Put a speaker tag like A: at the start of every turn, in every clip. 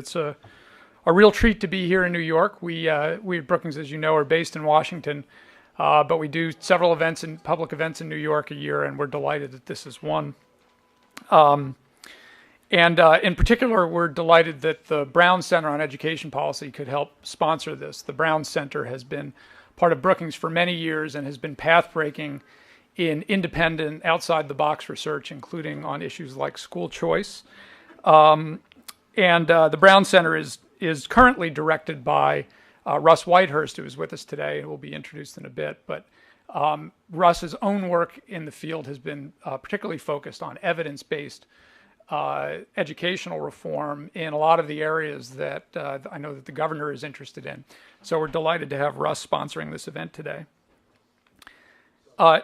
A: It's a real treat to be here in New York. We at Brookings, as you know, are based in Washington, but we do several events and public events in New York a year, and we're delighted that this is one. And in particular, we're delighted that the Brown Center on Education Policy could help sponsor this. The Brown Center has been part of Brookings for many years and has been path-breaking in independent, outside-the-box research, including on issues like school choice. The Brown Center is currently directed by Russ Whitehurst, who is with us today and will be introduced in a bit. But Russ's own work in the field has been particularly focused on evidence-based educational reform in a lot of the areas that I know that the governor is interested in. So we're delighted to have Russ sponsoring this event today.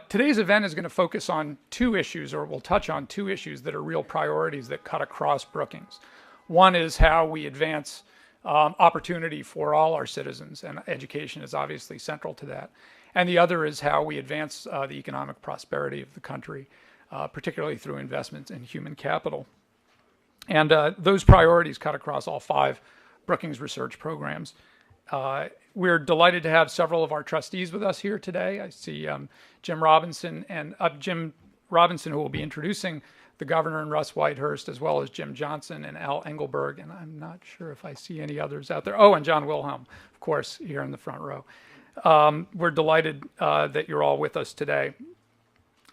A: Today's event is going to focus on two issues, or we'll touch on two issues that are real priorities that cut across Brookings. One is how we advance opportunity for all our citizens, and education is obviously central to that. And the other is how we advance the economic prosperity of the country, particularly through investments in human capital. And those priorities cut across all 5 Brookings research programs. We're delighted to have several of our trustees with us here today. I see Jim Robinson, who will be introducing the governor, and Russ Whitehurst, as well as Jim Johnson and Al Engelberg, and I'm not sure if I see any others out there. Oh, and John Wilhelm, of course, here in the front row. We're delighted that you're all with us today.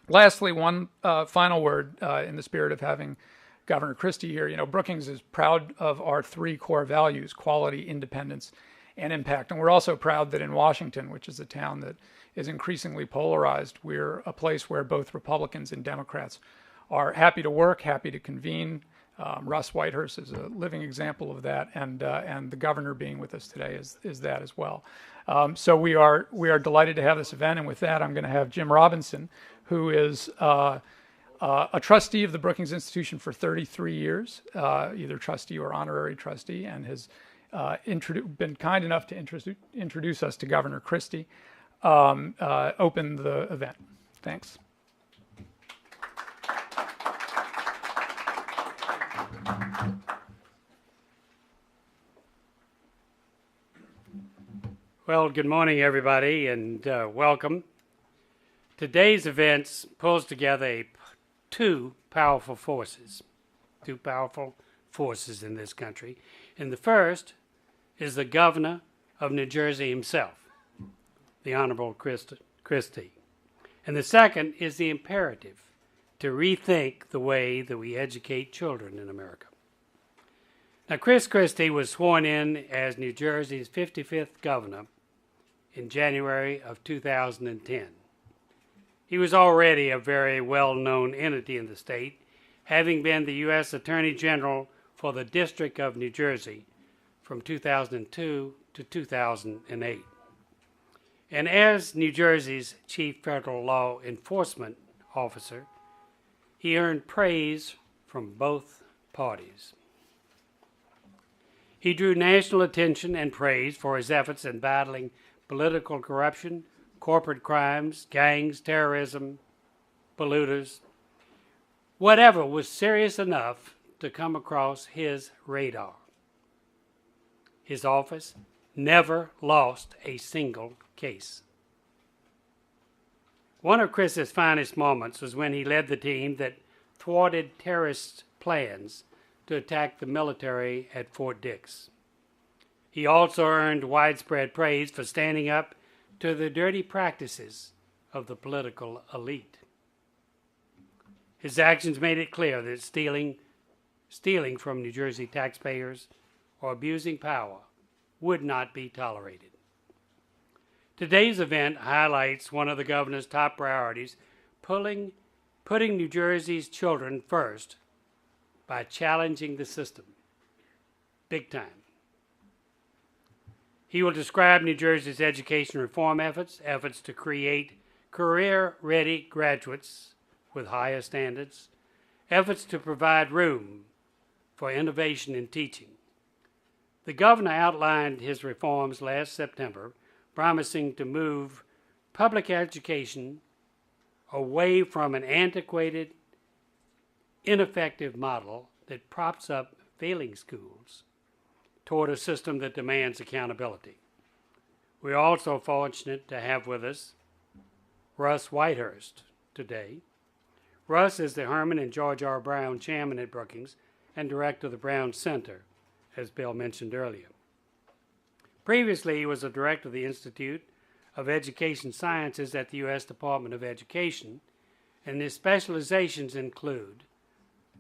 A: Lastly, one final word in the spirit of having Governor Christie here. You know, Brookings is proud of our 3 core values: quality, independence, and impact. And we're also proud that in Washington, which is a town that is increasingly polarized, we're a place where both Republicans and Democrats are happy to work, happy to convene. Russ Whitehurst is a living example of that, and the governor being with us today is that as well. So we are delighted to have this event, and with that, I'm going to have Jim Robinson, who is a trustee of the Brookings Institution for 33 years, either trustee or honorary trustee, and has been kind enough to introduce us to Governor Christie, open the event. Thanks.
B: Well, good morning, everybody, and welcome. Today's events pulls together two powerful forces in this country. And the first is the governor of New Jersey himself, the Honorable Christie. And the second is the imperative to rethink the way that we educate children in America. Now, Chris Christie was sworn in as New Jersey's 55th governor in January of 2010. He was already a very well-known entity in the state, having been the U.S. Attorney General for the District of New Jersey from 2002 to 2008. And as New Jersey's Chief Federal Law Enforcement Officer, he earned praise from both parties. He drew national attention and praise for his efforts in battling political corruption, corporate crimes, gangs, terrorism, polluters, whatever was serious enough to come across his radar. His office never lost a single case. One of Chris's finest moments was when he led the team that thwarted terrorist plans to attack the military at Fort Dix. He also earned widespread praise for standing up to the dirty practices of the political elite. His actions made it clear that stealing from New Jersey taxpayers or abusing power would not be tolerated. Today's event highlights one of the governor's top priorities, putting New Jersey's children first by challenging the system, big time. He will describe New Jersey's education reform efforts to create career-ready graduates with higher standards, efforts to provide room for innovation in teaching. The governor outlined his reforms last September, promising to move public education away from an antiquated, ineffective model that props up failing schools toward a system that demands accountability. We're also fortunate to have with us Russ Whitehurst today. Russ is the Herman and George R. Brown Chairman at Brookings and Director of the Brown Center, as Bill mentioned earlier. Previously, he was the Director of the Institute of Education Sciences at the U.S. Department of Education, and his specializations include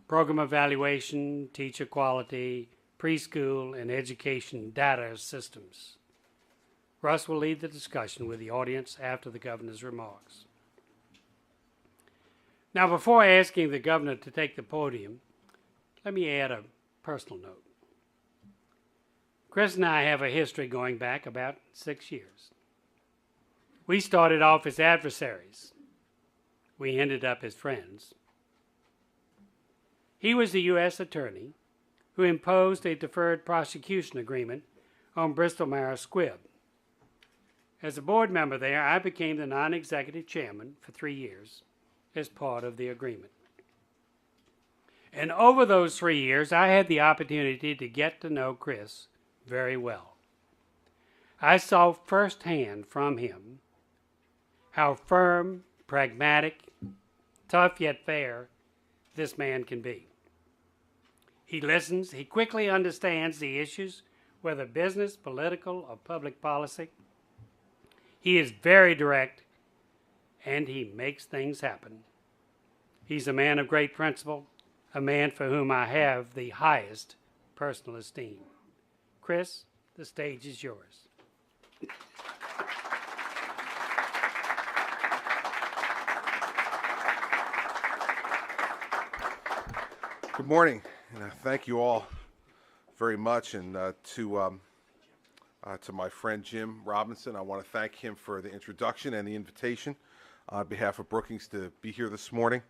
B: program evaluation, teacher quality, preschool, and education data systems. Russ will lead the discussion with the audience after the governor's remarks. Now, before asking the governor to take the podium, let me add a personal note. Chris and I have a history going back about 6 years. We started off as adversaries. We ended up as friends. He was the U.S. attorney who imposed a deferred prosecution agreement on Bristol-Myers Squibb. As a board member there, I became the non-executive chairman for 3 years as part of the agreement. And over those 3 years, I had the opportunity to get to know Chris very well. I saw firsthand from him how firm, pragmatic, tough yet fair this man can be. He listens, he quickly understands the issues, whether business, political, or public policy. He is very direct, and he makes things happen. He's a man of great principle, a man for whom I have the highest personal esteem. Chris, the stage is yours.
C: Good morning, and thank you all very much. And to my friend Jim Robinson, I want to thank him for the introduction and the invitation on behalf of Brookings to be here this morning.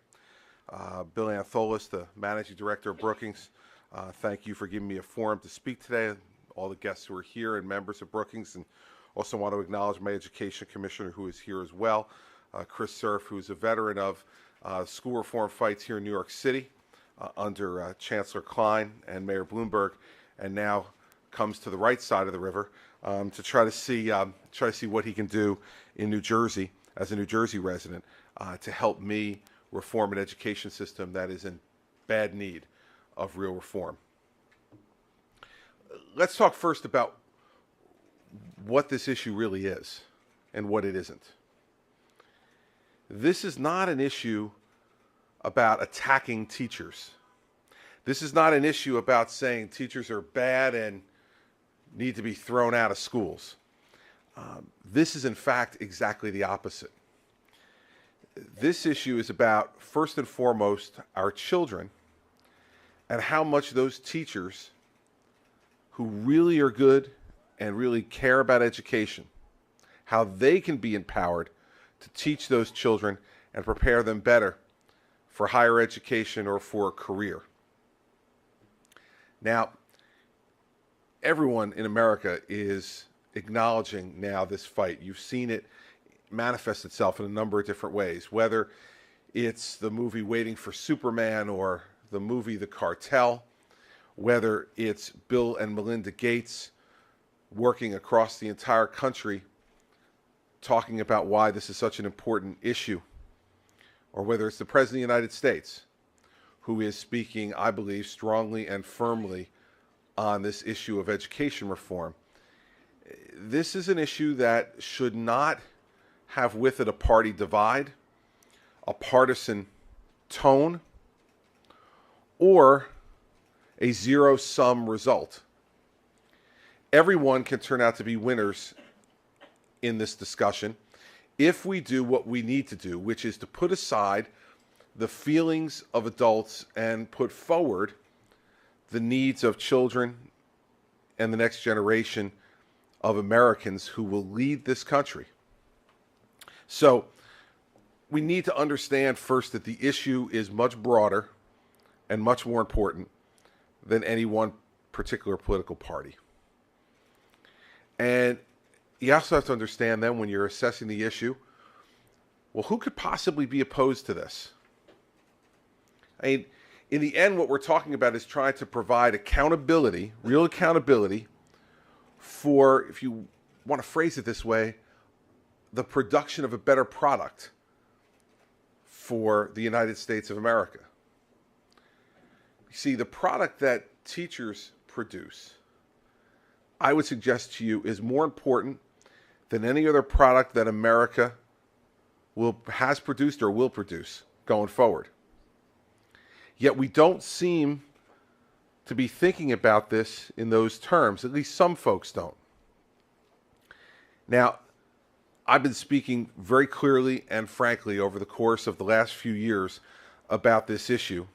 C: Bill Antholis, the Managing Director of Brookings, thank you for giving me a forum to speak today, all the guests who are here and members of Brookings, and also want to acknowledge my Education Commissioner who is here as well, Chris Cerf, who is a veteran of school reform fights here in New York City under Chancellor Klein and Mayor Bloomberg, and now comes to the right side of the river to try to see what he can do in New Jersey as a New Jersey resident to help me reform an education system that is in bad need of real reform. Let's talk first about what this issue really is and what it isn't. This is not an issue about attacking teachers. This is not an issue about saying teachers are bad and need to be thrown out of schools. This is, in fact, exactly the opposite. This issue is about, first and foremost, our children and how much those teachers who really are good and really care about education, how they can be empowered to teach those children and prepare them better for higher education or for a career. Now, everyone in America is acknowledging now this fight. You've seen it manifest itself in a number of different ways, whether it's the movie Waiting for Superman or the movie The Cartel, whether it's Bill and Melinda Gates working across the entire country talking about why this is such an important issue, or whether it's the President of the United States who is speaking, I believe, strongly and firmly on this issue of education reform. This is an issue that should not have with it a party divide, a partisan tone, or a zero-sum result. Everyone can turn out to be winners in this discussion if we do what we need to do, which is to put aside the feelings of adults and put forward the needs of children and the next generation of Americans who will lead this country. So we need to understand first that the issue is much broader and much more important than any one particular political party. And you also have to understand then when you're assessing the issue, well, who could possibly be opposed to this? I mean, in the end, what we're talking about is trying to provide accountability, real accountability, for, if you want to phrase it this way, the production of a better product for the United States of America. You see, the product that teachers produce, I would suggest to you, is more important than any other product that America has produced or will produce going forward. Yet we don't seem to be thinking about this in those terms. At least some folks don't. Now, I've been speaking very clearly and frankly over the course of the last few years about this issue,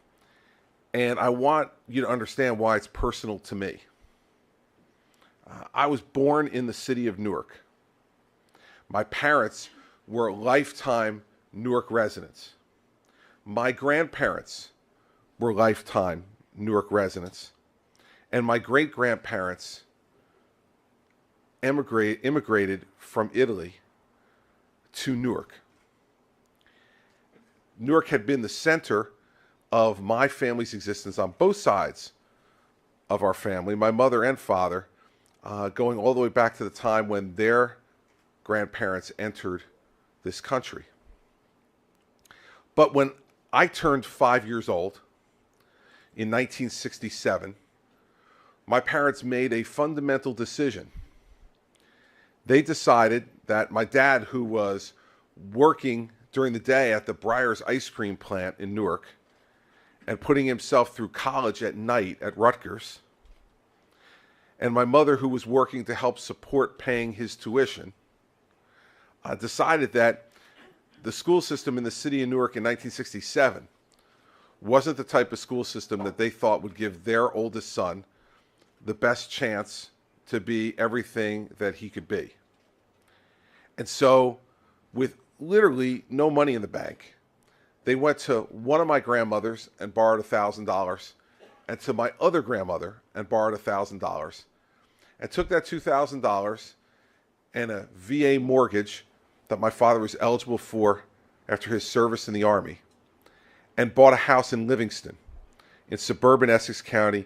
C: and I want you to understand why it's personal to me. I was born in the city of Newark. My parents were lifetime Newark residents. My grandparents were lifetime Newark residents, and my great-grandparents immigrated from Italy to Newark. Newark had been the center of my family's existence on both sides of our family, my mother and father, going all the way back to the time when their grandparents entered this country. But when I turned 5 years old in 1967, my parents made a fundamental decision. They decided that my dad, who was working during the day at the Breyers ice cream plant in Newark and putting himself through college at night at Rutgers, and my mother, who was working to help support paying his tuition, decided that the school system in the city of Newark in 1967 wasn't the type of school system that they thought would give their oldest son the best chance to be everything that he could be. And so, with literally no money in the bank, they went to one of my grandmothers and borrowed $1,000, and to my other grandmother and borrowed $1,000, and took that $2,000 and a VA mortgage that my father was eligible for after his service in the Army, and bought a house in Livingston, in suburban Essex County,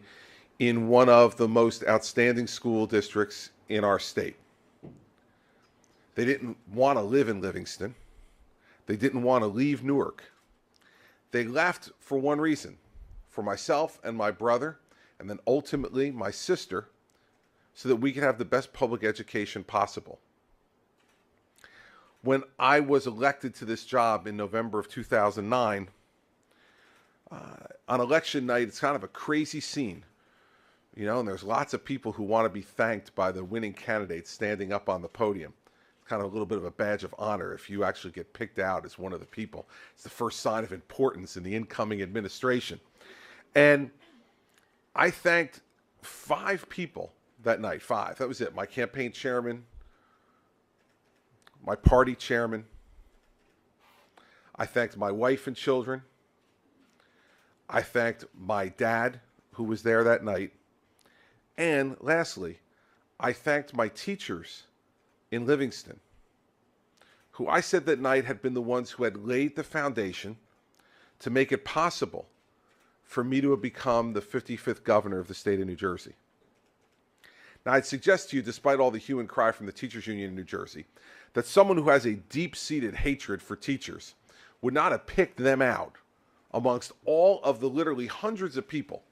C: in one of the most outstanding school districts in our state. They didn't want to live in Livingston. They didn't want to leave Newark. They left for one reason, for myself and my brother, and then ultimately my sister, so that we could have the best public education possible. When I was elected to this job in November of 2009, on election night, it's kind of a crazy scene. You know, and there's lots of people who want to be thanked by the winning candidates standing up on the podium. It's kind of a little bit of a badge of honor if you actually get picked out as one of the people. It's the first sign of importance in the incoming administration. And I thanked 5 people that night. 5. That was it. My campaign chairman, my party chairman. I thanked my wife and children. I thanked my dad, who was there that night. And lastly, I thanked my teachers in Livingston, who I said that night had been the ones who had laid the foundation to make it possible for me to have become the 55th governor of the state of New Jersey. Now, I'd suggest to you, despite all the hue and cry from the teachers union in New Jersey, that someone who has a deep-seated hatred for teachers would not have picked them out amongst all of the literally hundreds of people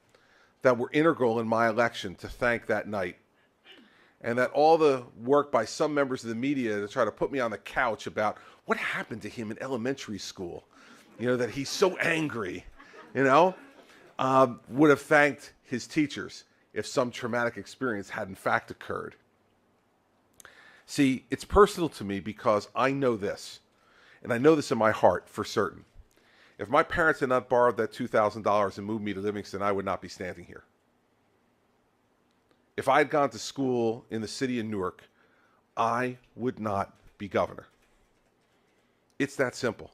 C: that were integral in my election to thank that night. And that all the work by some members of the media to try to put me on the couch about what happened to him in elementary school, you know, that he's so angry, you know, would have thanked his teachers if some traumatic experience had in fact occurred. See, it's personal to me because I know this, and I know this in my heart for certain. If my parents had not borrowed that $2,000 and moved me to Livingston, I would not be standing here. If I had gone to school in the city of Newark, I would not be governor. It's that simple.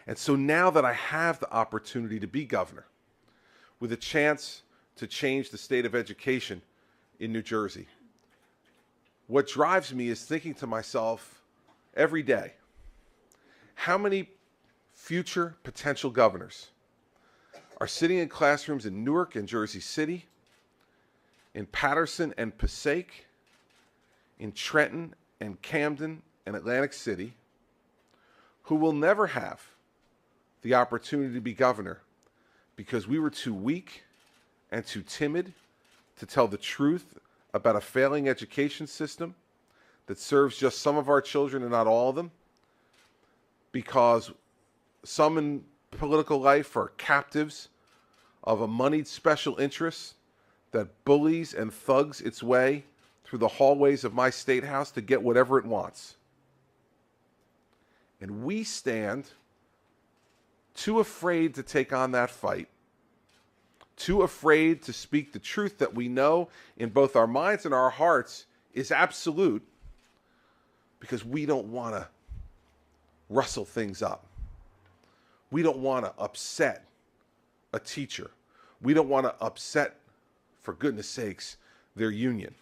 C: And so now that I have the opportunity to be governor, with a chance to change the state of education in New Jersey, what drives me is thinking to myself every day, how many future potential governors are sitting in classrooms in Newark and Jersey City, in Paterson and Passaic, in Trenton and Camden and Atlantic City who will never have the opportunity to be governor because we were too weak and too timid to tell the truth about a failing education system that serves just some of our children and not all of them, because some in political life are captives of a moneyed special interest that bullies and thugs its way through the hallways of my state house to get whatever it wants. And we stand too afraid to take on that fight, too afraid to speak the truth that we know in both our minds and our hearts is absolute, because we don't want to rustle things up. We don't want to upset a teacher. We don't want to upset, for goodness sakes, their union.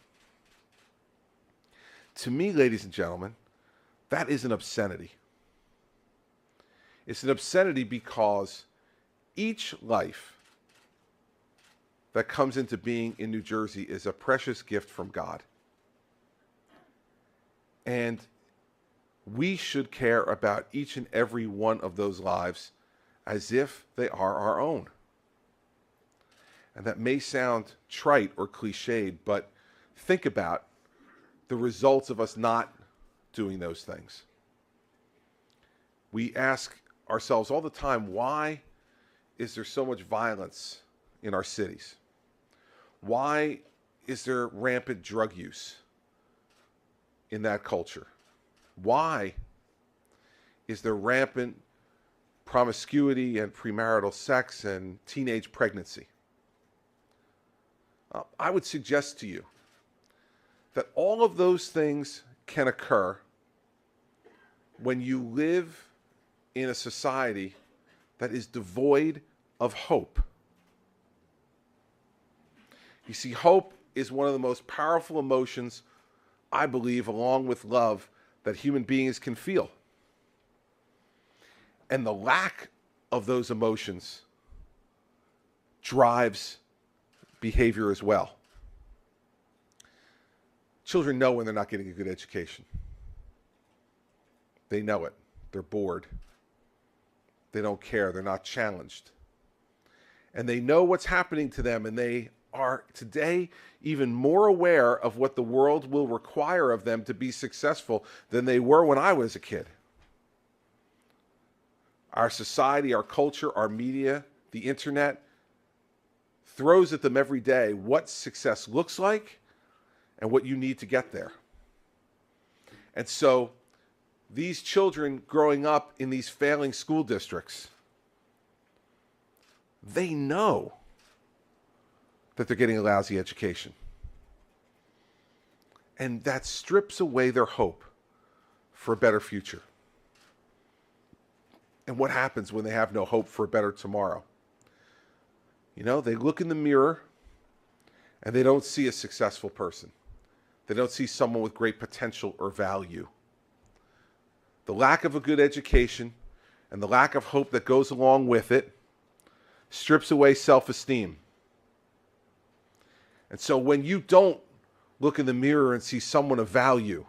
C: To me, ladies and gentlemen, that is an obscenity. It's an obscenity because each life that comes into being in New Jersey is a precious gift from God. And we should care about each and every one of those lives as if they are our own. And that may sound trite or cliched, but think about the results of us not doing those things. We ask ourselves all the time, why is there so much violence in our cities? Why is there rampant drug use in that culture? Why is there rampant promiscuity and premarital sex and teenage pregnancy? I would suggest to you that all of those things can occur when you live in a society that is devoid of hope. You see, hope is one of the most powerful emotions, I believe, along with love, that human beings can feel. And the lack of those emotions drives behavior as well. Children know when they're not getting a good education. They know it. They're bored. They don't care. They're not challenged. And they know what's happening to them, and they are today even more aware of what the world will require of them to be successful than they were when I was a kid. Our society, our culture, our media, the internet throws at them every day what success looks like and what you need to get there. And so these children growing up in these failing school districts, they know that they're getting a lousy education. And that strips away their hope for a better future. And what happens when they have no hope for a better tomorrow? You know, they look in the mirror and they don't see a successful person. They don't see someone with great potential or value. The lack of a good education and the lack of hope that goes along with it strips away self-esteem. And so when you don't look in the mirror and see someone of value,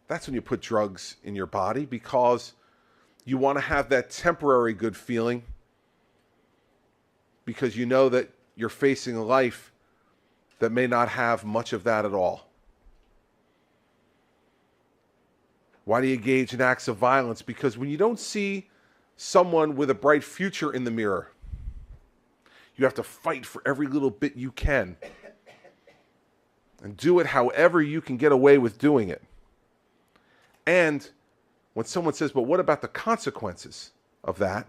C: that's when you put drugs in your body, because you want to have that temporary good feeling, because you know that you're facing a life that may not have much of that at all. Why do you engage in acts of violence? Because when you don't see someone with a bright future in the mirror, you have to fight for every little bit you can and do it however you can get away with doing it. And when someone says, but what about the consequences of that?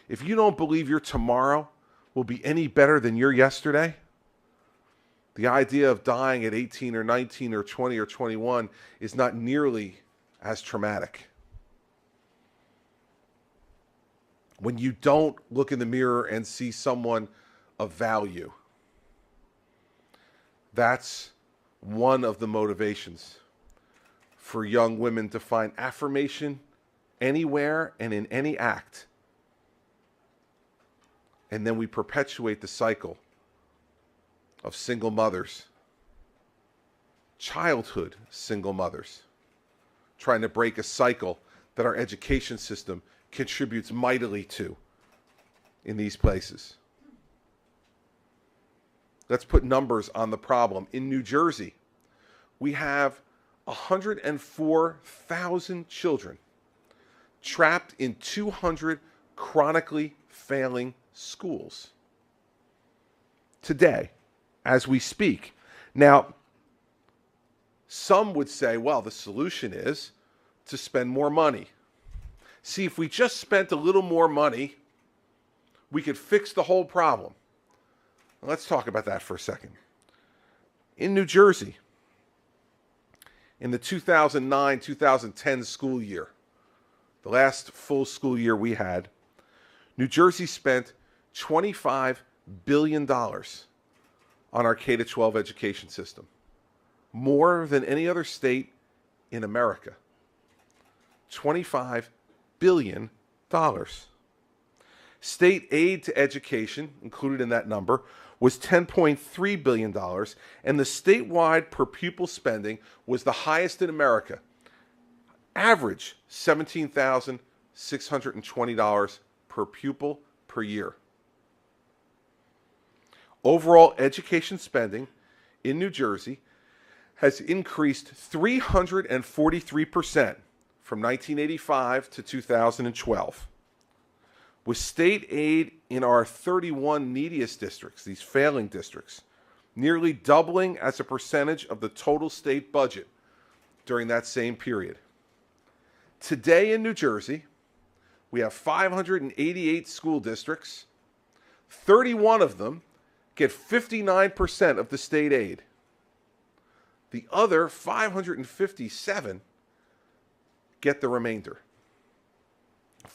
C: If you don't believe your tomorrow will be any better than your yesterday, the idea of dying at 18 or 19 or 20 or 21 is not nearly as traumatic. When you don't look in the mirror and see someone of value, that's one of the motivations for young women to find affirmation anywhere and in any act. And then we perpetuate the cycle of single mothers childhood single mothers, trying to break a cycle that our education system contributes mightily to in these places. Let's put numbers on the problem. In New Jersey, we have 104,000 children trapped in 200 chronically failing schools today, as we speak. Now, some would say, well, the solution is to spend more money. See, if we just spent a little more money, we could fix the whole problem. Let's talk about that for a second. In New Jersey, in the 2009-2010 school year, the last full school year we had, New Jersey spent $25 billion on our K-12 education system, more than any other state in America. $25 billion. State aid to education, included in that number, was $10.3 billion, and the statewide per pupil spending was the highest in America. Average $17,620 per pupil per year. Overall education spending in New Jersey has increased 343% from 1985 to 2012. With state aid in our 31 neediest districts, these failing districts, nearly doubling as a percentage of the total state budget during that same period. Today in New Jersey, we have 588 school districts. 31 of them get 59% of the state aid. The other 557 get the remainder.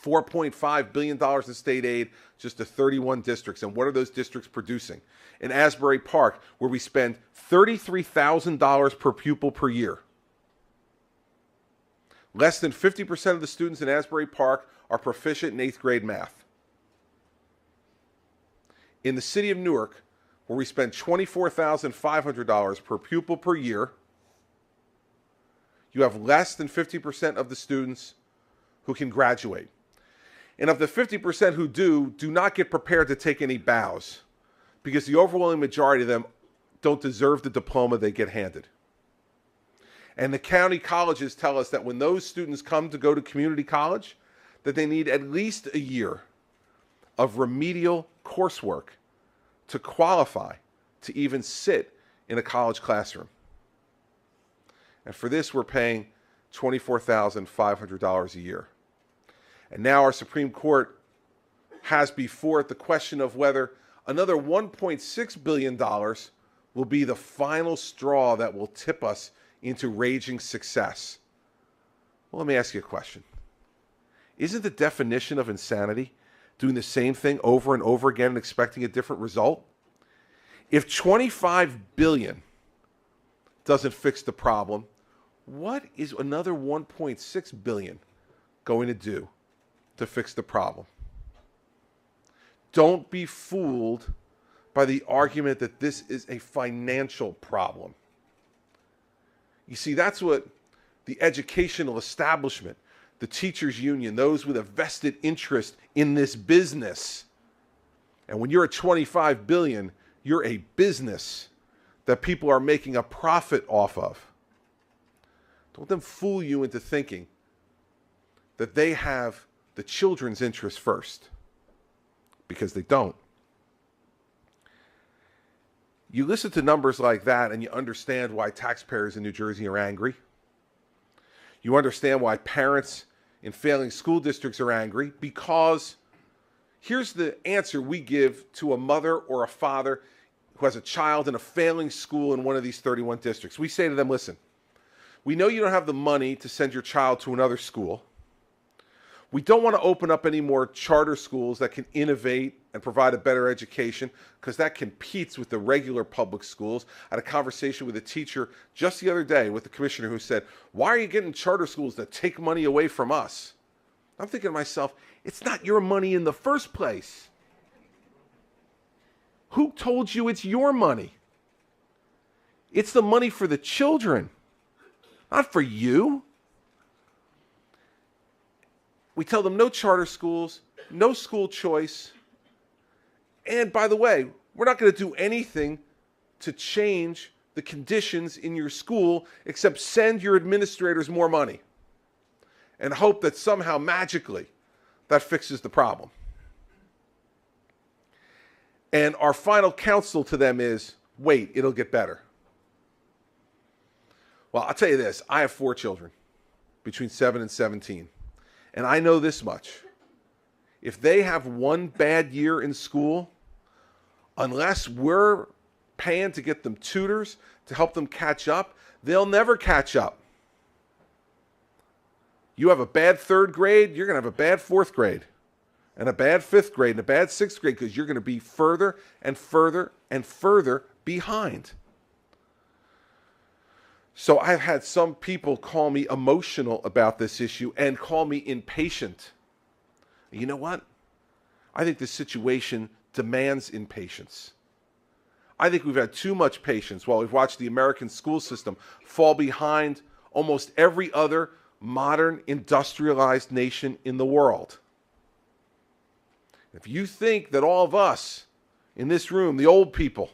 C: $4.5 billion in state aid just to 31 districts. And what are those districts producing? In Asbury Park, where we spend $33,000 per pupil per year. Less than 50% of the students in Asbury Park are proficient in 8th grade math. In the city of Newark, where we spend $24,500 per pupil per year, you have less than 50% of the students who can graduate. And of the 50% who do not get prepared to take any bows, because the overwhelming majority of them don't deserve the diploma they get handed. And the county colleges tell us that when those students come to go to community college, that they need at least a year of remedial coursework to qualify to even sit in a college classroom. And for this, we're paying $24,500 a year. And now our Supreme Court has before it the question of whether another $1.6 billion will be the final straw that will tip us into raging success. Well, let me ask you a question. Isn't the definition of insanity doing the same thing over and over again and expecting a different result? If $25 billion doesn't fix the problem, what is another $1.6 billion going to do to fix the problem? Don't be fooled by the argument that this is a financial problem. You see, that's what the educational establishment, the teachers union, those with a vested interest in this business. And when you're at $25 billion, you're a business that people are making a profit off of. Don't let them fool you into thinking that they have the children's interest first, because they don't. You listen to numbers like that and you understand why taxpayers in New Jersey are angry. You understand why parents in failing school districts are angry, because here's the answer we give to a mother or a father who has a child in a failing school in one of these 31 districts. We say to them, listen, we know you don't have the money to send your child to another school. We don't want to open up any more charter schools that can innovate and provide a better education, because that competes with the regular public schools. I had a conversation with a teacher just the other day with the commissioner who said, why are you getting charter schools that take money away from us? I'm thinking to myself, it's not your money in the first place. Who told you it's your money? It's the money for the children, not for you. We tell them no charter schools, no school choice. And by the way, we're not going to do anything to change the conditions in your school except send your administrators more money and hope that somehow magically that fixes the problem. And our final counsel to them is, wait, it'll get better. Well, I'll tell you this. I have 4 children between 7 and 17. And I know this much. If they have one bad year in school, unless we're paying to get them tutors to help them catch up, they'll never catch up. You have a bad 3rd grade, you're going to have a bad 4th grade, and a bad 5th grade, and a bad 6th grade, because you're going to be further and further and further behind. So I've had some people call me emotional about this issue and call me impatient. You know what? I think this situation demands impatience. I think we've had too much patience while we've watched the American school system fall behind almost every other modern industrialized nation in the world. If you think that all of us in this room, the old people,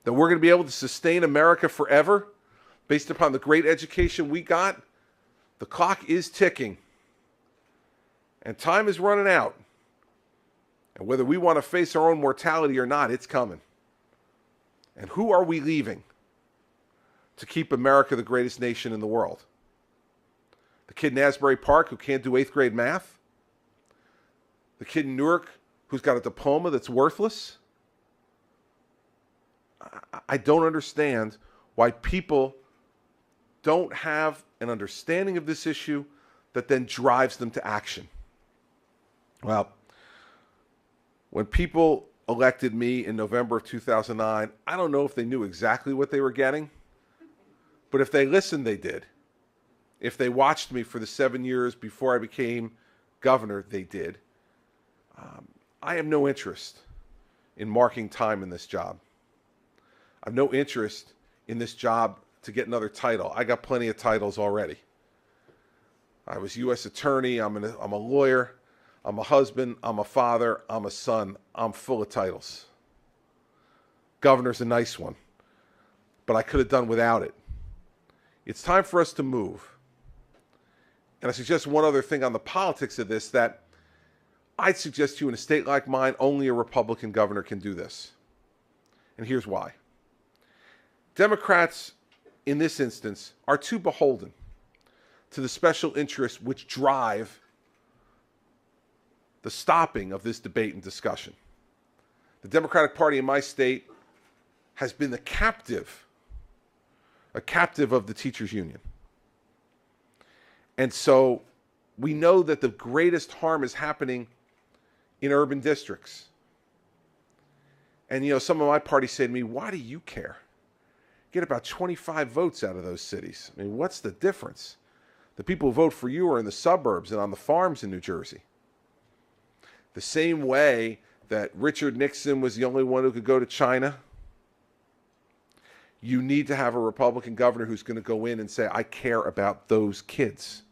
C: that we're going to be able to sustain America forever based upon the great education we got, the clock is ticking. And time is running out. And whether we want to face our own mortality or not, it's coming. And who are we leaving to keep America the greatest nation in the world? The kid in Asbury Park who can't do 8th grade math? The kid in Newark who's got a diploma that's worthless? I don't understand why people don't have an understanding of this issue that then drives them to action. Well, when people elected me in November of 2009, I don't know if they knew exactly what they were getting, but if they listened, they did. If they watched me for the 7 years before I became governor, they did. I have no interest in marking time in this job. I have no interest in this job to get another title. I got plenty of titles already. I was U.S. attorney. I'm a lawyer. I'm a husband. I'm a father. I'm a son. I'm full of titles. Governor's a nice one, but I could have done without it. It's time for us to move. And I suggest one other thing on the politics of this, that I'd suggest to you in a state like mine, only a Republican governor can do this. And here's why. Democrats, in this instance, are too beholden to the special interests which drive the stopping of this debate and discussion. The Democratic Party in my state has been a captive of the teachers union. And so we know that the greatest harm is happening in urban districts. And, you know, some of my party say to me, why do you care? Get about 25 votes out of those cities. I mean, what's the difference? The people who vote for you are in the suburbs and on the farms in New Jersey. The same way that Richard Nixon was the only one who could go to China, you need to have a Republican governor who's going to go in and say, I care about those kids.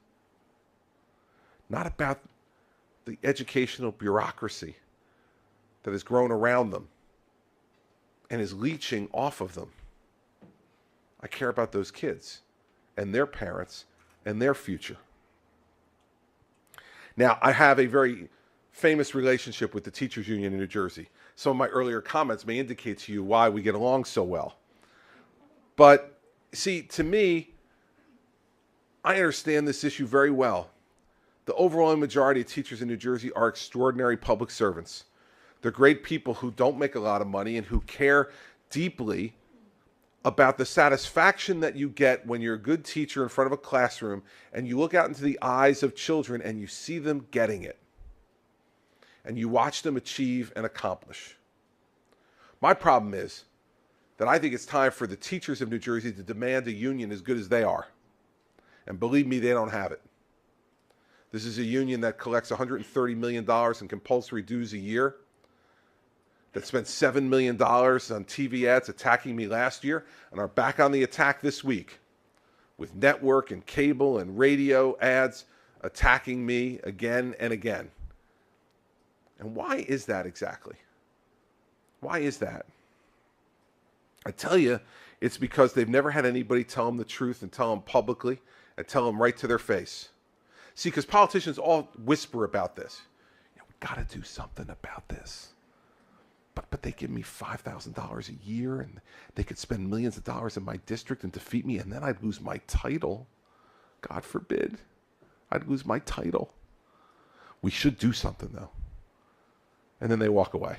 C: Not about the educational bureaucracy that has grown around them and is leeching off of them. I care about those kids and their parents and their future. Now, I have a very famous relationship with the teachers union in New Jersey. Some of my earlier comments may indicate to you why we get along so well. But see, to me, I understand this issue very well. The overwhelming majority of teachers in New Jersey are extraordinary public servants. They're great people who don't make a lot of money and who care deeply about the satisfaction that you get when you're a good teacher in front of a classroom and you look out into the eyes of children and you see them getting it. And you watch them achieve and accomplish. My problem is that I think it's time for the teachers of New Jersey to demand a union as good as they are. And believe me, they don't have it. This is a union that collects $130 million in compulsory dues a year. that spent $7 million on TV ads attacking me last year and are back on the attack this week with network and cable and radio ads attacking me again and again. And why is that exactly? Why is that? I tell you, it's because they've never had anybody tell them the truth and tell them publicly and tell them right to their face. See, because politicians all whisper about this. You know, we got to do something about this. But they give me $5,000 a year, and they could spend millions of dollars in my district and defeat me, and then I'd lose my title. God forbid. I'd lose my title. We should do something, though. And then they walk away.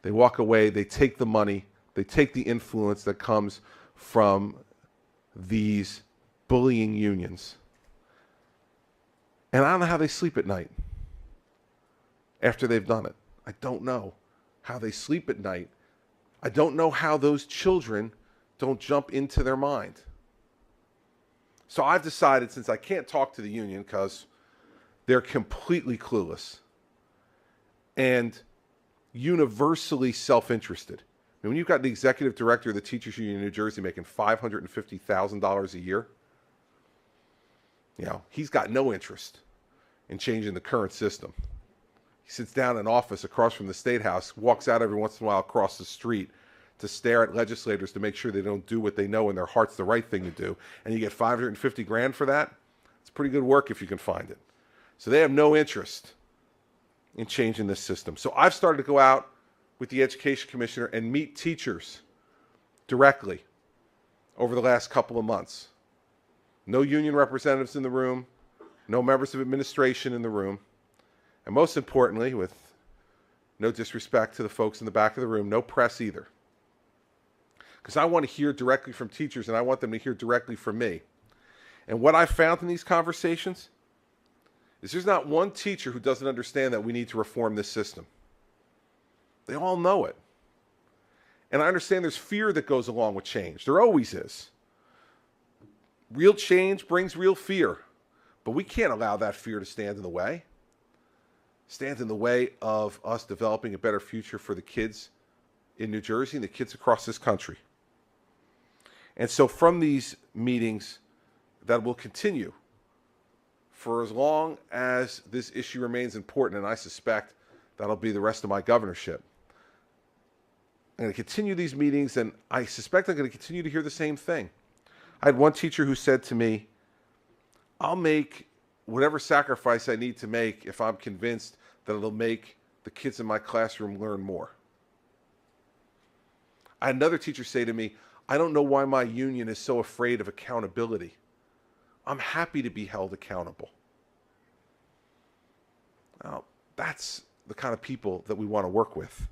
C: They walk away, they take the money, they take the influence that comes from these bullying unions. And I don't know how they sleep at night after they've done it. I don't know how they sleep at night. I don't know how those children don't jump into their mind. So I've decided, since I can't talk to the union because they're completely clueless and universally self-interested. I mean, when you've got the executive director of the Teachers Union in New Jersey making $550,000 a year, you know, he's got no interest in changing the current system. He sits down in office across from the State House, walks out every once in a while across the street to stare at legislators to make sure they don't do what they know in their heart's the right thing to do. And you get $550,000 for that? It's pretty good work if you can find it. So they have no interest in changing this system. So I've started to go out with the education commissioner and meet teachers directly over the last couple of months. No union representatives in the room, no members of administration in the room, and most importantly, with no disrespect to the folks in the back of the room, no press either. Because I want to hear directly from teachers, and I want them to hear directly from me. And what I've found in these conversations is there's not one teacher who doesn't understand that we need to reform this system. They all know it. And I understand there's fear that goes along with change. There always is. Real change brings real fear. But we can't allow that fear to stand in the way. Stand in the way of us developing a better future for the kids in New Jersey and the kids across this country. And so from these meetings that will continue for as long as this issue remains important, and I suspect that'll be the rest of my governorship. I'm going to continue these meetings, and I suspect I'm going to continue to hear the same thing. I had one teacher who said to me, I'll make whatever sacrifice I need to make if I'm convinced that it'll make the kids in my classroom learn more. I had another teacher say to me, I don't know why my union is so afraid of accountability. I'm happy to be held accountable. Now, that's the kind of people that we want to work with.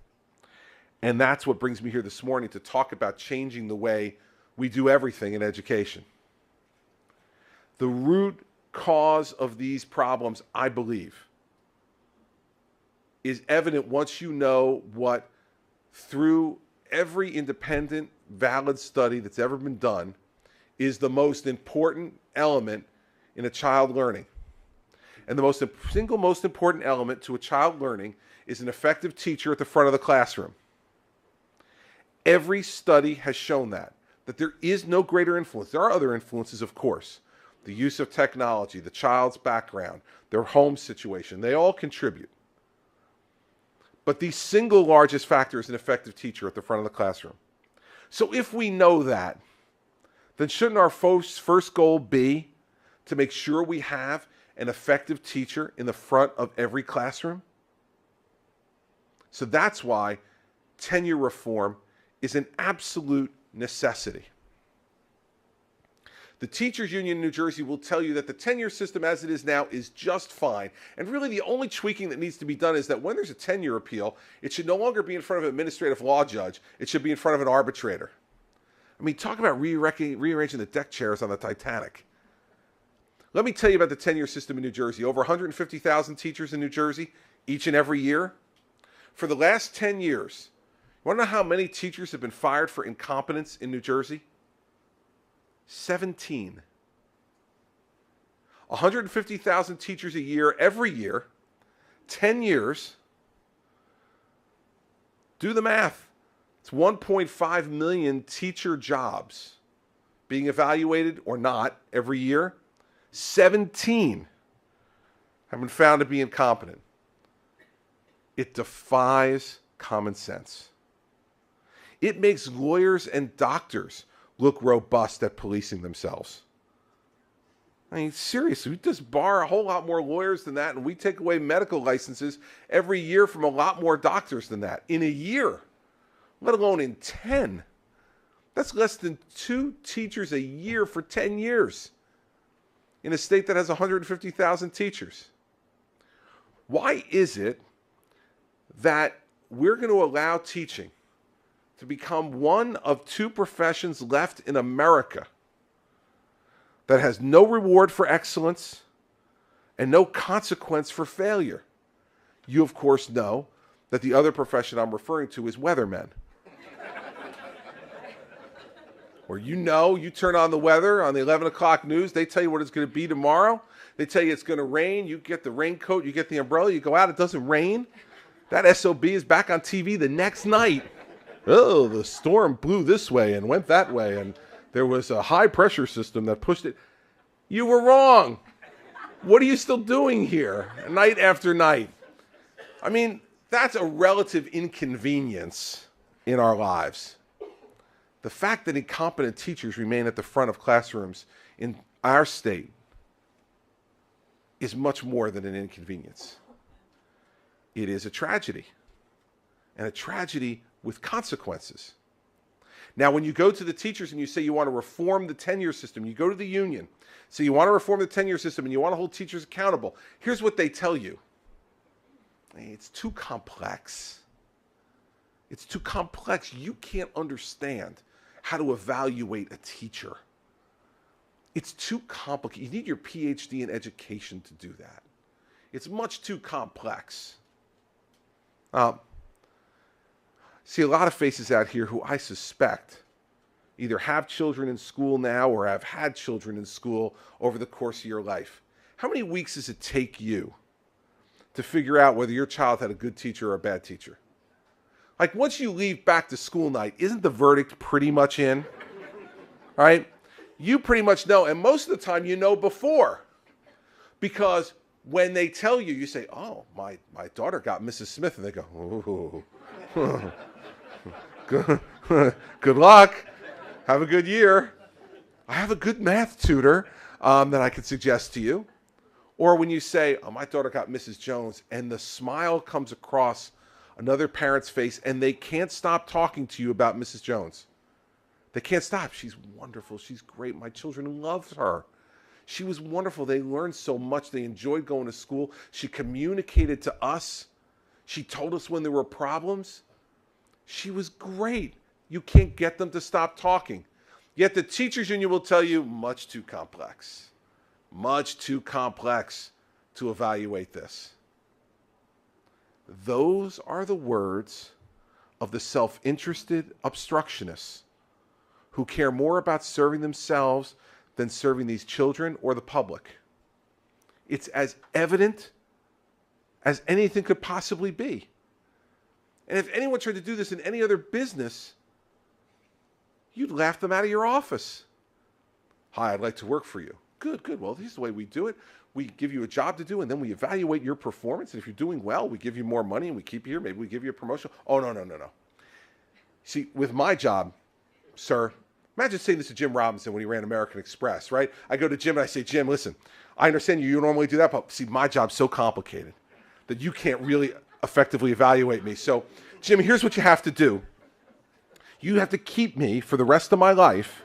C: And that's what brings me here this morning to talk about changing the way we do everything in education. The root cause of these problems, I believe, is evident once you know what, through every independent, valid study that's ever been done, is the most important element in a child learning. And the single most important element to a child learning is an effective teacher at the front of the classroom. Every study has shown that there is no greater influence. There are other influences, of course. The use of technology, the child's background, their home situation, they all contribute. But the single largest factor is an effective teacher at the front of the classroom. So if we know that, then shouldn't our first goal be to make sure we have an effective teacher in the front of every classroom? So that's why tenure reform is an absolute necessity. The Teachers Union in New Jersey will tell you that the tenure system as it is now is just fine. And really the only tweaking that needs to be done is that when there's a tenure appeal, it should no longer be in front of an administrative law judge. It should be in front of an arbitrator. I mean, talk about rearranging the deck chairs on the Titanic. Let me tell you about the tenure system in New Jersey. Over 150,000 teachers in New Jersey each and every year. For the last 10 years, you want to know how many teachers have been fired for incompetence in New Jersey? 17. 150,000 teachers a year, every year, 10 years. Do the math. It's 1.5 million teacher jobs being evaluated or not every year. 17 have been found to be incompetent. It defies common sense. It makes lawyers and doctors look robust at policing themselves. I mean, seriously, we just bar a whole lot more lawyers than that, and we take away medical licenses every year from a lot more doctors than that in a year, let alone in 10. That's less than 2 teachers a year for 10 years in a state that has 150,000 teachers. Why is it that we're going to allow teaching to become one of 2 professions left in America that has no reward for excellence and no consequence for failure? You, of course, know that the other profession I'm referring to is weathermen. Where you turn on the weather on the 11 o'clock news, they tell you what it's going to be tomorrow. They tell you it's going to rain. You get the raincoat, you get the umbrella, you go out, it doesn't rain. That SOB is back on TV the next night. Oh, the storm blew this way and went that way, and there was a high pressure system that pushed it. You were wrong. What are you still doing here night after night? I mean, that's a relative inconvenience in our lives. The fact that incompetent teachers remain at the front of classrooms in our state is much more than an inconvenience. It is a tragedy, and a tragedy with consequences. Now, when you go to the teachers and you say you want to reform the tenure system, you go to the union, so you want to reform the tenure system and you want to hold teachers accountable, here's what they tell you. It's too complex. It's too complex. You can't understand how to evaluate a teacher. It's too complicated. You need your PhD in education to do that. It's much too complex. See a lot of faces out here who I suspect either have children in school now or have had children in school over the course of your life. How many weeks does it take you to figure out whether your child had a good teacher or a bad teacher? Like, once you leave back to school night, isn't the verdict pretty much in? Right? You pretty much know, and most of the time you know before. Because when they tell you, you say, oh, my daughter got Mrs. Smith, and they go, ooh, good luck. Have a good year. I have a good math tutor that I could suggest to you. Or when you say, oh, my daughter got Mrs. Jones, and the smile comes across another parent's face, and they can't stop talking to you about Mrs. Jones. They can't stop. She's wonderful. She's great. My children loved her. She was wonderful. They learned so much. They enjoyed going to school. She communicated to us. She told us when there were problems. She was great. You can't get them to stop talking. Yet the teachers union will tell you, much too complex. Much too complex to evaluate this. Those are the words of the self-interested obstructionists who care more about serving themselves than serving these children or the public. It's as evident as anything could possibly be. And if anyone tried to do this in any other business, you'd laugh them out of your office. Hi, I'd like to work for you. Good. Well, this is the way we do it. We give you a job to do, and then we evaluate your performance. And if you're doing well, we give you more money, and we keep you here. Maybe we give you a promotion. Oh, no. See, with my job, sir, imagine saying this to Jim Robinson when he ran American Express, right? I go to Jim and I say, Jim, listen, I understand you normally do that, but see, my job's so complicated that you can't really effectively evaluate me. So, Jim, here's what you have to do. You have to keep me for the rest of my life,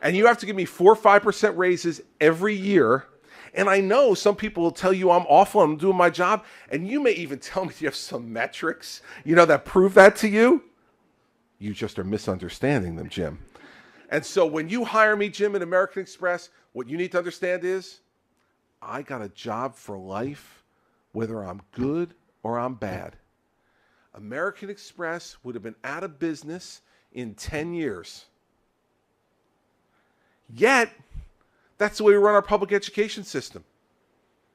C: and you have to give me 4 or 5% raises every year. And I know some people will tell you I'm awful, I'm doing my job, and you may even tell me you have some metrics, that prove that to you. You just are misunderstanding them, Jim. And so when you hire me, Jim, at American Express, what you need to understand is I got a job for life, whether I'm good or I'm bad. American Express would have been out of business in 10 years. Yet, that's the way we run our public education system.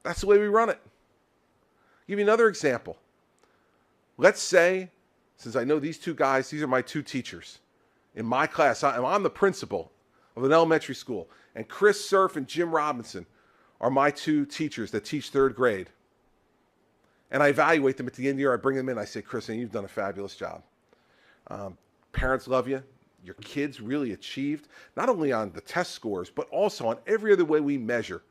C: That's the way we run it. I'll give you another example. Let's say since I know these two guys, these are my two teachers in my class. I'm the principal of an elementary school, and Chris Surf and Jim Robinson are my two teachers that teach third grade. And I evaluate them at the end of the year. I bring them in. I say, Chris, you've done a fabulous job. Parents love you. Your kids really achieved, not only on the test scores, but also on every other way we measure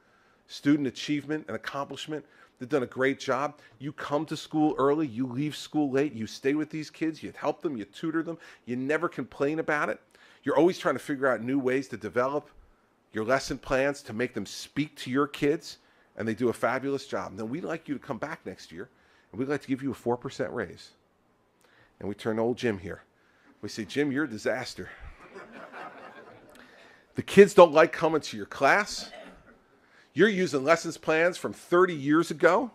C: student achievement and accomplishment. They've done a great job. You come to school early. You leave school late. You stay with these kids. You help them. You tutor them. You never complain about it. You're always trying to figure out new ways to develop your lesson plans to make them speak to your kids, and they do a fabulous job. And then we'd like you to come back next year, and we'd like to give you a 4% raise. And we turn to old Jim here. We say, Jim, you're a disaster. The kids don't like coming to your class. You're using lessons plans from 30 years ago.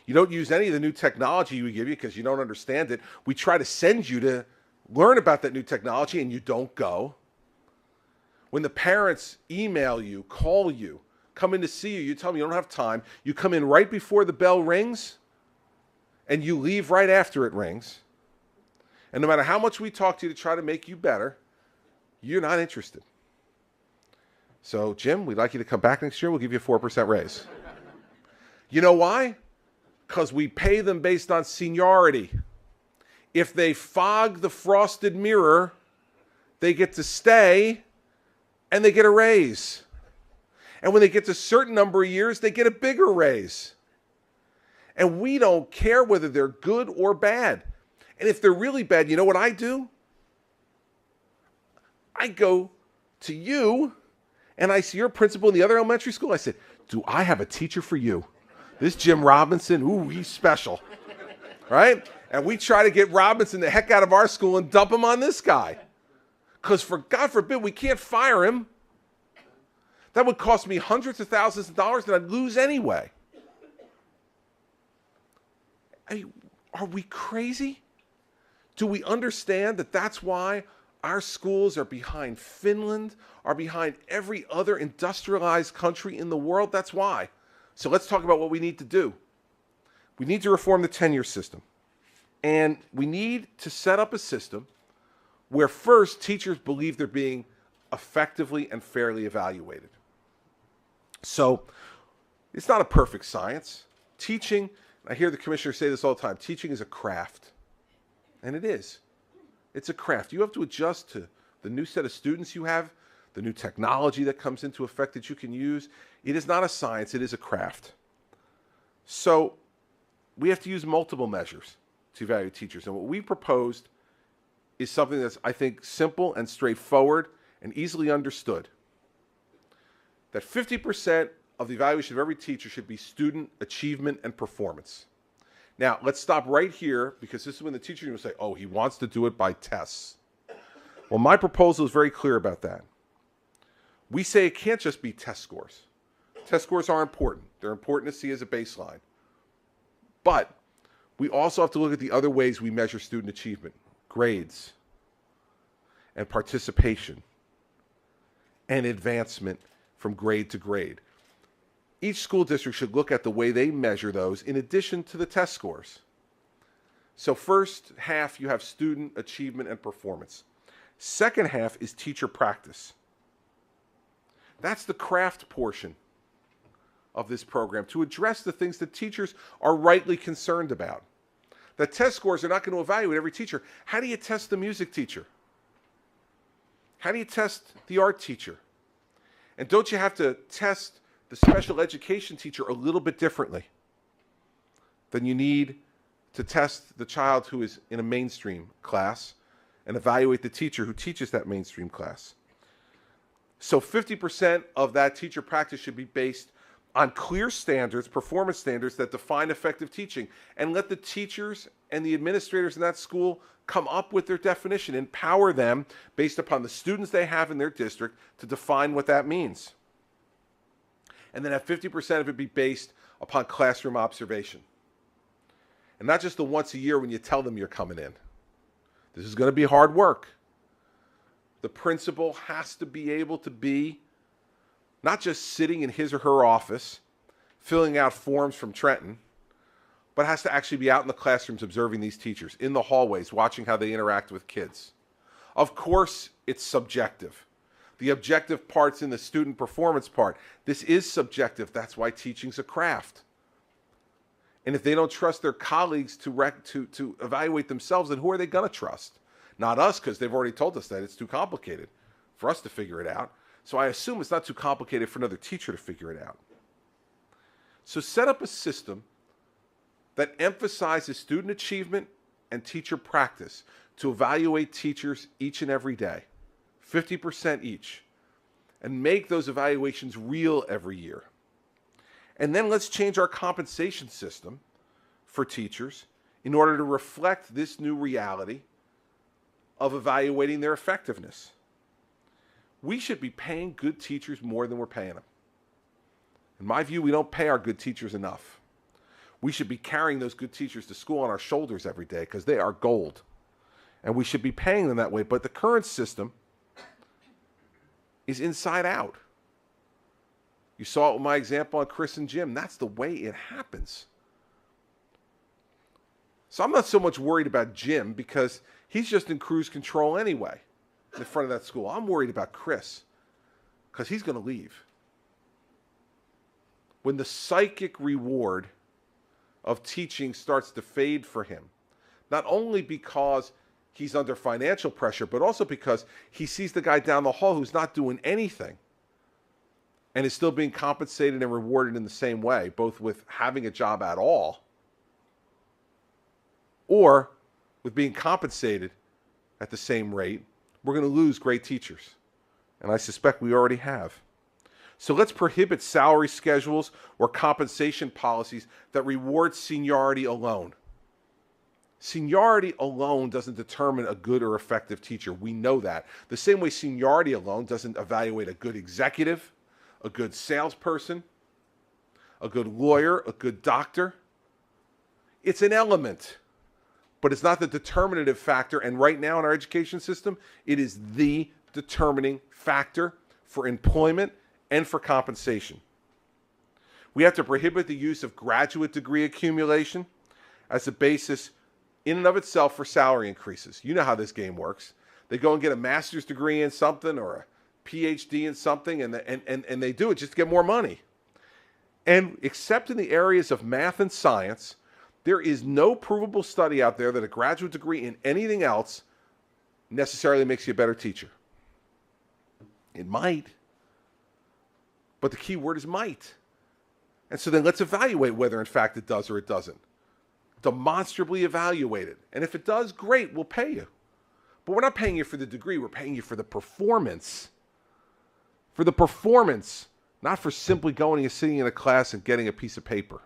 C: You don't use any of the new technology we give you because you don't understand it. We try to send you to learn about that new technology, and you don't go. When the parents email you, call you, come in to see you, you tell them you don't have time. You come in right before the bell rings, and you leave right after it rings. And no matter how much we talk to you to try to make you better, you're not interested. So, Jim, we'd like you to come back next year. We'll give you a 4% raise. You know why? Because we pay them based on seniority. If they fog the frosted mirror, they get to stay and they get a raise. And when they get to a certain number of years, they get a bigger raise. And we don't care whether they're good or bad. And if they're really bad, you know what I do? I go to you and I see your principal in the other elementary school. I said, do I have a teacher for you? This Jim Robinson, ooh, he's special, right? And we try to get Robinson the heck out of our school and dump him on this guy. Because for God forbid, we can't fire him. That would cost me hundreds of thousands of dollars that I'd lose anyway. I mean, are we crazy? Do we understand that that's why our schools are behind Finland, are behind every other industrialized country in the world? That's why. So let's talk about what we need to do. We need to reform the tenure system. And we need to set up a system where first teachers believe they're being effectively and fairly evaluated. So it's not a perfect science. Teaching, I hear the commissioner say this all the time, teaching is a craft. And it is. It's a craft. You have to adjust to the new set of students you have, the new technology that comes into effect that you can use. It is not a science, it is a craft. So we have to use multiple measures to evaluate teachers. And what we proposed is something that's, I think, simple and straightforward and easily understood. That 50% of the evaluation of every teacher should be student achievement and performance. Now, let's stop right here, because this is when the teacher will say, oh, he wants to do it by tests. Well, my proposal is very clear about that. We say it can't just be test scores. Test scores are important. They're important to see as a baseline. But we also have to look at the other ways we measure student achievement, grades, and participation, and advancement from grade to grade. Each school district should look at the way they measure those in addition to the test scores. So first half, you have student achievement and performance. Second half is teacher practice. That's the craft portion of this program, to address the things that teachers are rightly concerned about. The test scores are not going to evaluate every teacher. How do you test the music teacher? How do you test the art teacher? And don't you have to test the special education teacher a little bit differently than you need to test the child who is in a mainstream class and evaluate the teacher who teaches that mainstream class? So 50% of that teacher practice should be based on clear standards, performance standards that define effective teaching, and let the teachers and the administrators in that school come up with their definition, empower them based upon the students they have in their district to define what that means. And then have 50% of it be based upon classroom observation. And not just the once a year when you tell them you're coming in. This is going to be hard work. The principal has to be able to be not just sitting in his or her office, filling out forms from Trenton, but has to actually be out in the classrooms observing these teachers, in the hallways, watching how they interact with kids. Of course, it's subjective. The objective part's in the student performance part. This is subjective. That's why teaching's a craft. And if they don't trust their colleagues to evaluate themselves, then who are they going to trust? Not us, because they've already told us that it's too complicated for us to figure it out. So I assume it's not too complicated for another teacher to figure it out. So set up a system that emphasizes student achievement and teacher practice to evaluate teachers each and every day, 50% each, and make those evaluations real every year. And then let's change our compensation system for teachers in order to reflect this new reality of evaluating their effectiveness. We should be paying good teachers more than we're paying them. In my view, we don't pay our good teachers enough. We should be carrying those good teachers to school on our shoulders every day because they are gold. And we should be paying them that way. But the current system is inside out. You saw it with my example on Chris and Jim. That's the way it happens. So I'm not so much worried about Jim because he's just in cruise control anyway in front of that school. I'm worried about Chris because he's going to leave. When the psychic reward of teaching starts to fade for him, not only because he's under financial pressure, but also because he sees the guy down the hall who's not doing anything and is still being compensated and rewarded in the same way, both with having a job at all or with being compensated at the same rate, we're going to lose great teachers. And I suspect we already have. So let's prohibit salary schedules or compensation policies that reward seniority alone. Seniority alone doesn't determine a good or effective teacher. We know that. The same way seniority alone doesn't evaluate a good executive, a good salesperson, a good lawyer, a good doctor. It's an element, but it's not the determinative factor. And right now in our education system, it is the determining factor for employment and for compensation. We have to prohibit the use of graduate degree accumulation as a basis in and of itself for salary increases. You know how this game works. They go and get a master's degree in something or a PhD in something, and they do it just to get more money. And except in the areas of math and science, there is no provable study out there that a graduate degree in anything else necessarily makes you a better teacher. It might. But the key word is might. And so then let's evaluate whether in fact it does or it doesn't. Demonstrably evaluate it. And if it does, great, we'll pay you. But we're not paying you for the degree, we're paying you for the performance. For the performance, not for simply going and sitting in a class and getting a piece of paper.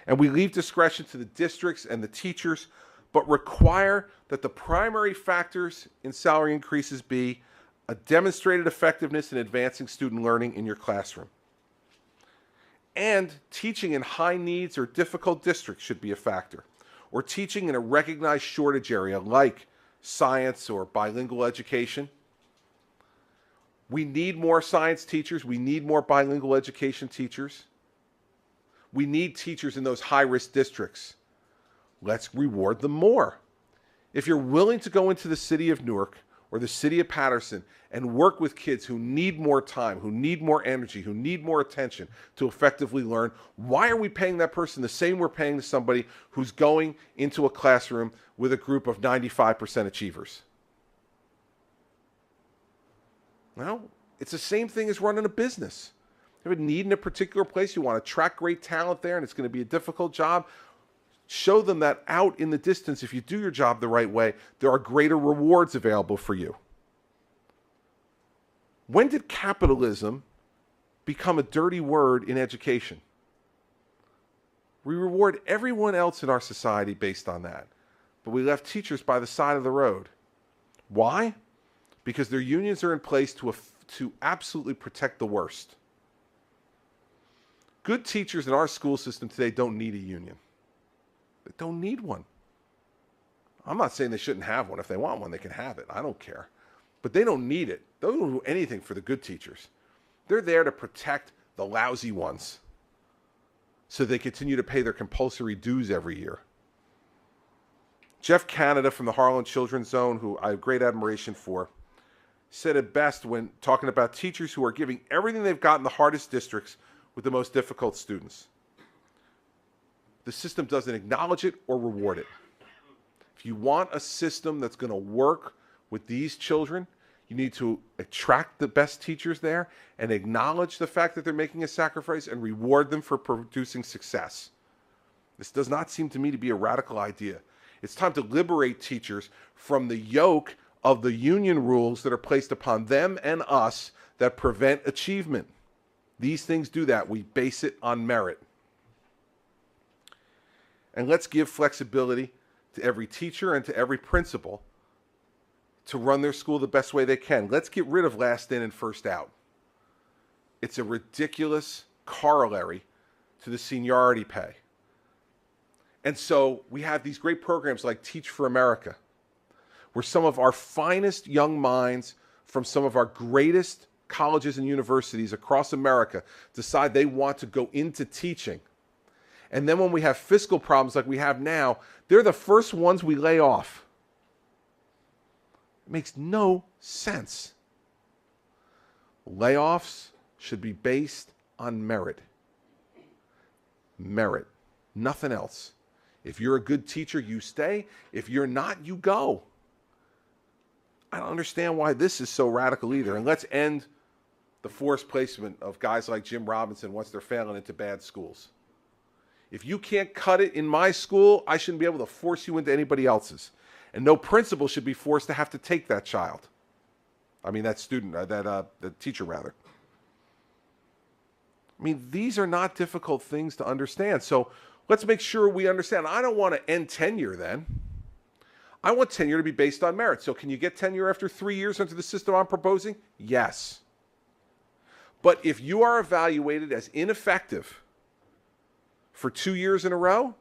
C: And we leave discretion to the districts and the teachers, but require that the primary factors in salary increases be a demonstrated effectiveness in advancing student learning in your classroom. And teaching in high needs or difficult districts should be a factor. Or teaching in a recognized shortage area like science or bilingual education. We need more science teachers. We need more bilingual education teachers. We need teachers in those high-risk districts. Let's reward them more. If you're willing to go into the city of Newark or the city of Patterson and work with kids who need more time, who need more energy, who need more attention to effectively learn, why are we paying that person the same we're paying to somebody who's going into a classroom with a group of 95% achievers? Well, it's the same thing as running a business. You have a need in a particular place, you want to attract great talent there, and it's going to be a difficult job. Show them that out in the distance, if you do your job the right way, there are greater rewards available for you. When did capitalism become a dirty word in education? We reward everyone else in our society based on that, but we left teachers by the side of the road. Why? Because their unions are in place to absolutely protect the worst. Good teachers in our school system today don't need a union. They don't need one. I'm not saying they shouldn't have one. If they want one, they can have it. I don't care. But they don't need it. They don't do anything for the good teachers. They're there to protect the lousy ones. so they continue to pay their compulsory dues every year. Jeff Canada from the Harlan Children's Zone, who I have great admiration for, said it best when talking about teachers who are giving everything they've got in the hardest districts with the most difficult students. The system doesn't acknowledge it or reward it. If you want a system that's going to work with these children, you need to attract the best teachers there and acknowledge the fact that they're making a sacrifice and reward them for producing success. This does not seem to me to be a radical idea. It's time to liberate teachers from the yoke of the union rules that are placed upon them and us that prevent achievement. These things do that. We base it on merit. And let's give flexibility to every teacher and to every principal to run their school the best way they can. Let's get rid of last in and first out. It's a ridiculous corollary to the seniority pay. And so we have these great programs like Teach for America, where some of our finest young minds from some of our greatest colleges and universities across America decide they want to go into teaching. And then when we have fiscal problems like we have now, they're the first ones we lay off. It makes no sense. Layoffs should be based on merit. Merit. Nothing else. If you're a good teacher, you stay. If you're not, you go. I don't understand why this is so radical either. And let's end the forced placement of guys like Jim Robinson once they're failing into bad schools. If you can't cut it in my school, I shouldn't be able to force you into anybody else's. And no principal should be forced to have to take that child. I mean, that student, the teacher rather. I mean, these are not difficult things to understand. So let's make sure we understand. I don't want to end tenure then. I want tenure to be based on merit. So can you get tenure after 3 years under the system I'm proposing? Yes. But if you are evaluated as ineffective for 2 years in a row,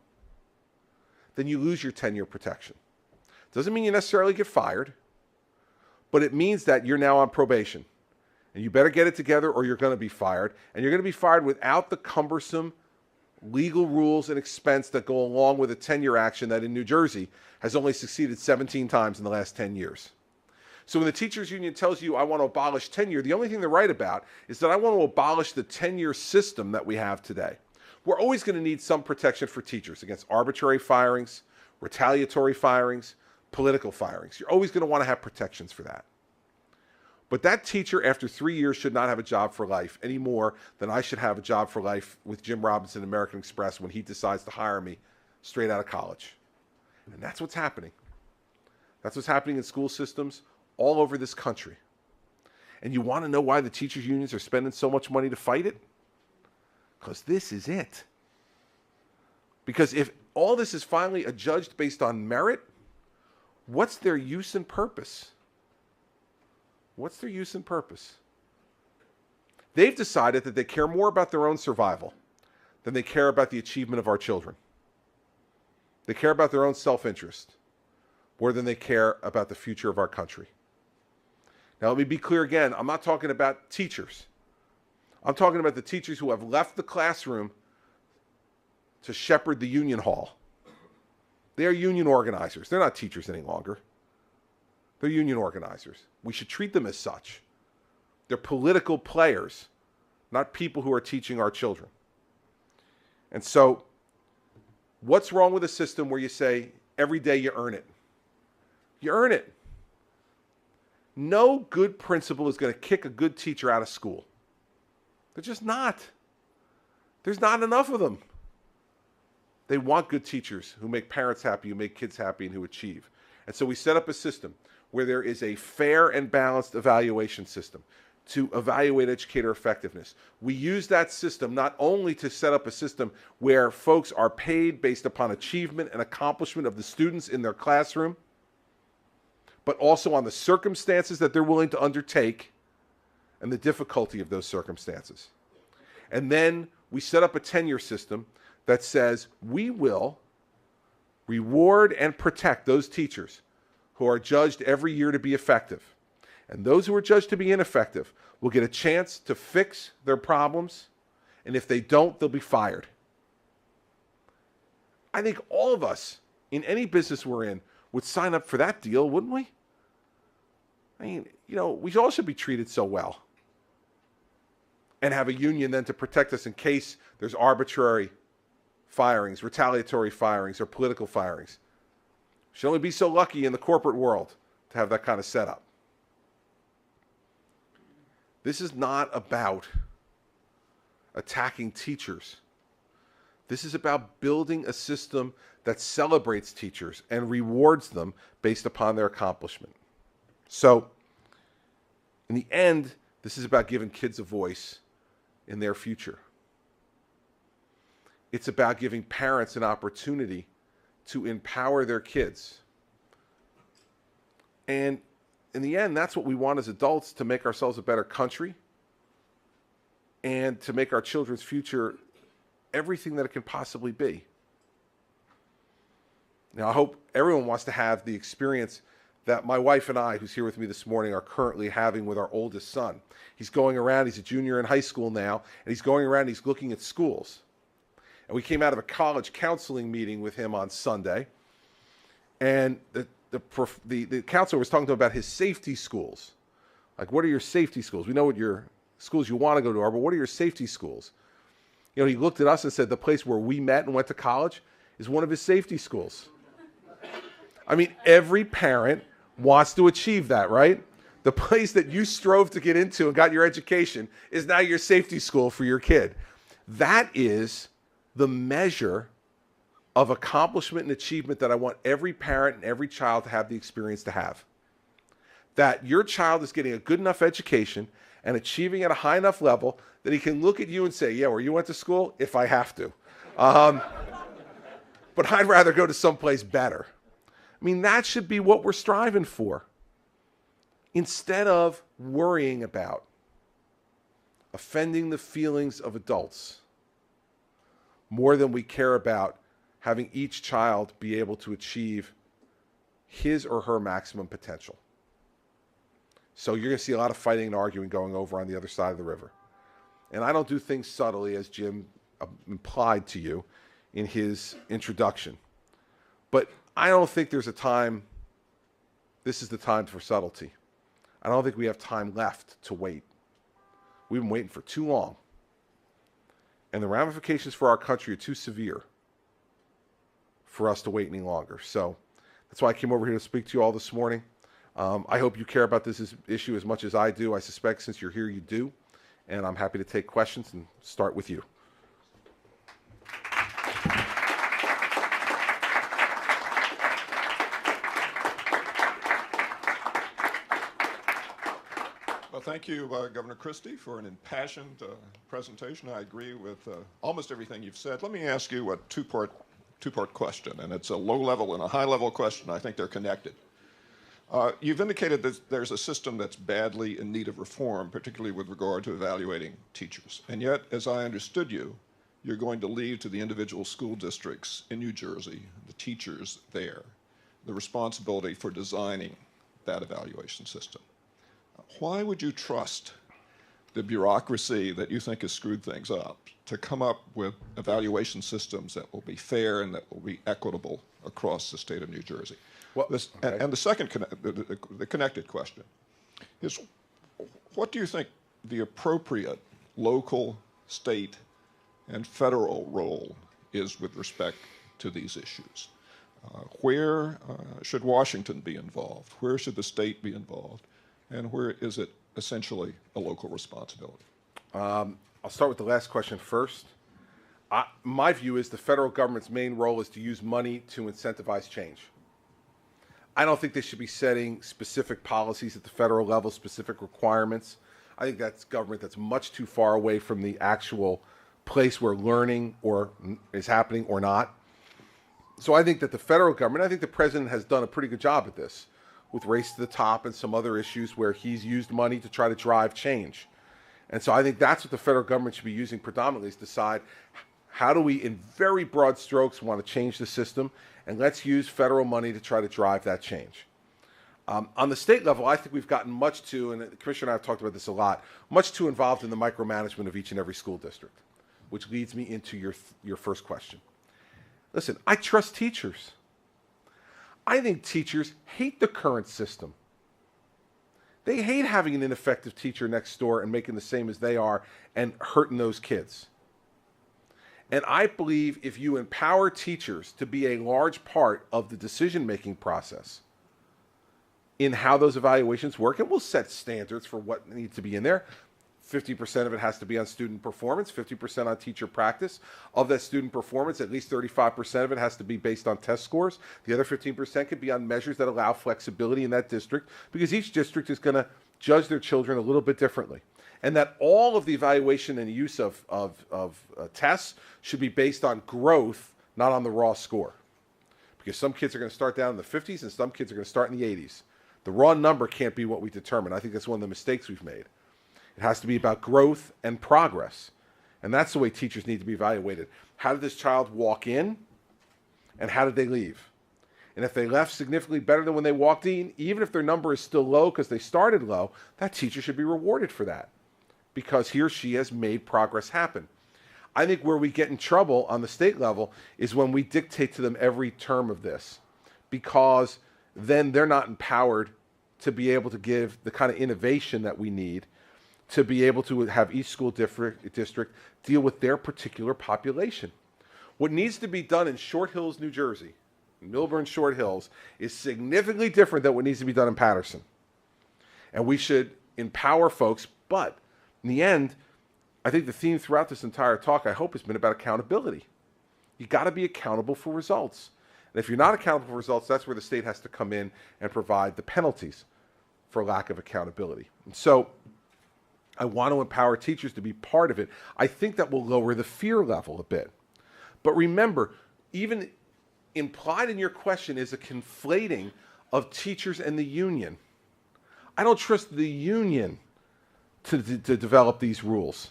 C: then you lose your tenure protection. Doesn't mean you necessarily get fired, but it means that you're now on probation. And you better get it together or you're going to be fired. And you're going to be fired without the cumbersome legal rules and expense that go along with a tenure action that in New Jersey has only succeeded 17 times in the last 10 years. So when the teachers union tells you I want to abolish tenure, the only thing they're right about is that I want to abolish the tenure system that we have today. We're always going to need some protection for teachers against arbitrary firings, retaliatory firings, political firings. You're always going to want to have protections for that. But that teacher after 3 years should not have a job for life any more than I should have a job for life with Jim Robinson, American Express, when he decides to hire me straight out of college. And that's what's happening. That's what's happening in school systems all over this country. And you want to know why the teachers unions are spending so much money to fight it? Because this is it. Because if all this is finally adjudged based on merit, what's their use and purpose? What's their use and purpose? They've decided that they care more about their own survival than they care about the achievement of our children. They care about their own self-interest more than they care about the future of our country. Now, let me be clear again. I'm not talking about teachers. I'm talking about the teachers who have left the classroom to shepherd the union hall. They are union organizers. They're not teachers any longer. They're union organizers. We should treat them as such. They're political players, not people who are teaching our children. And so, what's wrong with a system where you say, every day you earn it? You earn it. No good principal is going to kick a good teacher out of school. They're just not. There's not enough of them. They want good teachers who make parents happy, who make kids happy, and who achieve. And so we set up a system where there is a fair and balanced evaluation system to evaluate educator effectiveness. We use that system not only to set up a system where folks are paid based upon achievement and accomplishment of the students in their classroom, but also on the circumstances that they're willing to undertake and the difficulty of those circumstances. And then we set up a tenure system that says we will reward and protect those teachers who are judged every year to be effective. And those who are judged to be ineffective will get a chance to fix their problems, and if they don't, they'll be fired. I think all of us in any business we're in would sign up for that deal, wouldn't we? I mean, you know, we all should be treated so well. And have a union then to protect us in case there's arbitrary firings, retaliatory firings, or political firings. We should only be so lucky in the corporate world to have that kind of setup. This is not about attacking teachers. This is about building a system that celebrates teachers and rewards them based upon their accomplishment. So, in the end, this is about giving kids a voice in their future. It's about giving parents an opportunity to empower their kids. And in the end, that's what we want as adults, to make ourselves a better country and to make our children's future everything that it can possibly be. Now, I hope everyone wants to have the experience that my wife and I, who's here with me this morning, are currently having with our oldest son. He's going around, he's a junior in high school now, and he's going around, he's looking at schools. And we came out of a college counseling meeting with him on Sunday, and the counselor was talking to him about his safety schools. Like, what are your safety schools? We know what your schools you want to go to are, but what are your safety schools? You know, he looked at us and said the place where we met and went to college is one of his safety schools. I mean, every parent wants to achieve that, right? The place that you strove to get into and got your education is now your safety school for your kid. That is the measure of accomplishment and achievement that I want every parent and every child to have the experience to have. That your child is getting a good enough education and achieving at a high enough level that he can look at you and say, yeah, where you went to school, if I have to. But I'd rather go to someplace better. I mean, that should be what we're striving for. Instead of worrying about offending the feelings of adults more than we care about having each child be able to achieve his or her maximum potential. So you're going to see a lot of fighting and arguing going over on the other side of the river. And I don't do things subtly, as Jim implied to you in his introduction. But I don't think there's a time, this is the time for subtlety. I don't think we have time left to wait. We've been waiting for too long. And the ramifications for our country are too severe for us to wait any longer. So that's why I came over here to speak to you all this morning. I hope you care about this issue as much as I do. I suspect since you're here, you do. And I'm happy to take questions and start with you.
D: Well, thank you, Governor Christie, for an impassioned presentation. I agree with almost everything you've said. Let me ask you a two-part question, and it's a low-level and a high-level question. I think they're connected. You've indicated that there's a system that's badly in need of reform, particularly with regard to evaluating teachers. And yet, as I understood you, you're going to leave to the individual school districts in New Jersey, the teachers there, the responsibility for designing that evaluation system. Why would you trust the bureaucracy that you think has screwed things up to come up with evaluation systems that will be fair and that will be equitable across the state of New Jersey? Well, and the second, the connected question is, what do you think the appropriate local, state, and federal role is with respect to these issues? Where should Washington be involved? Where should the state be involved? And where is it essentially a local responsibility?
C: I'll start with the last question first. My view is the federal government's main role is to use money to incentivize change. I don't think they should be setting specific policies at the federal level, specific requirements. I think that's government that's much too far away from the actual place where learning is happening or not. So I think that the federal government, I think the president has done a pretty good job at this with Race to the Top and some other issues where he's used money to try to drive change. And so I think that's what the federal government should be using predominantly, is decide how do we, in very broad strokes, want to change the system, and let's use federal money to try to drive that change. On the state level, I think we've gotten much too, and the Commissioner and I have talked about this a lot, much too involved in the micromanagement of each and every school district, which leads me into your first question. Listen, I trust teachers. I think teachers hate the current system. They hate having an ineffective teacher next door and making the same as they are and hurting those kids. And I believe if you empower teachers to be a large part of the decision-making process in how those evaluations work, and we'll set standards for what needs to be in there. 50% of it has to be on student performance, 50% on teacher practice. Of that student performance, at least 35% of it has to be based on test scores. The other 15% could be on measures that allow flexibility in that district, because each district is going to judge their children a little bit differently. And that all of the evaluation and use of tests should be based on growth, not on the raw score. Because some kids are going to start down in the 50s and some kids are going to start in the 80s. The raw number can't be what we determine. I think that's one of the mistakes we've made. It has to be about growth and progress. And that's the way teachers need to be evaluated. How did this child walk in? And how did they leave? And if they left significantly better than when they walked in, even if their number is still low because they started low, that teacher should be rewarded for that, because he or she has made progress happen. I think where we get in trouble on the state level is when we dictate to them every term of this, because then they're not empowered to be able to give the kind of innovation that we need to be able to have each school district deal with their particular population. What needs to be done in Short Hills, New Jersey, Milburn Short Hills, is significantly different than what needs to be done in Patterson. And we should empower folks, but in the end, I think the theme throughout this entire talk, I hope, has been about accountability. You got to be accountable for results. And if you're not accountable for results, that's where the state has to come in and provide the penalties for lack of accountability. And so I want to empower teachers to be part of it. I think that will lower the fear level a bit. But remember, even implied in your question is a conflating of teachers and the union. I don't trust the union to develop these rules.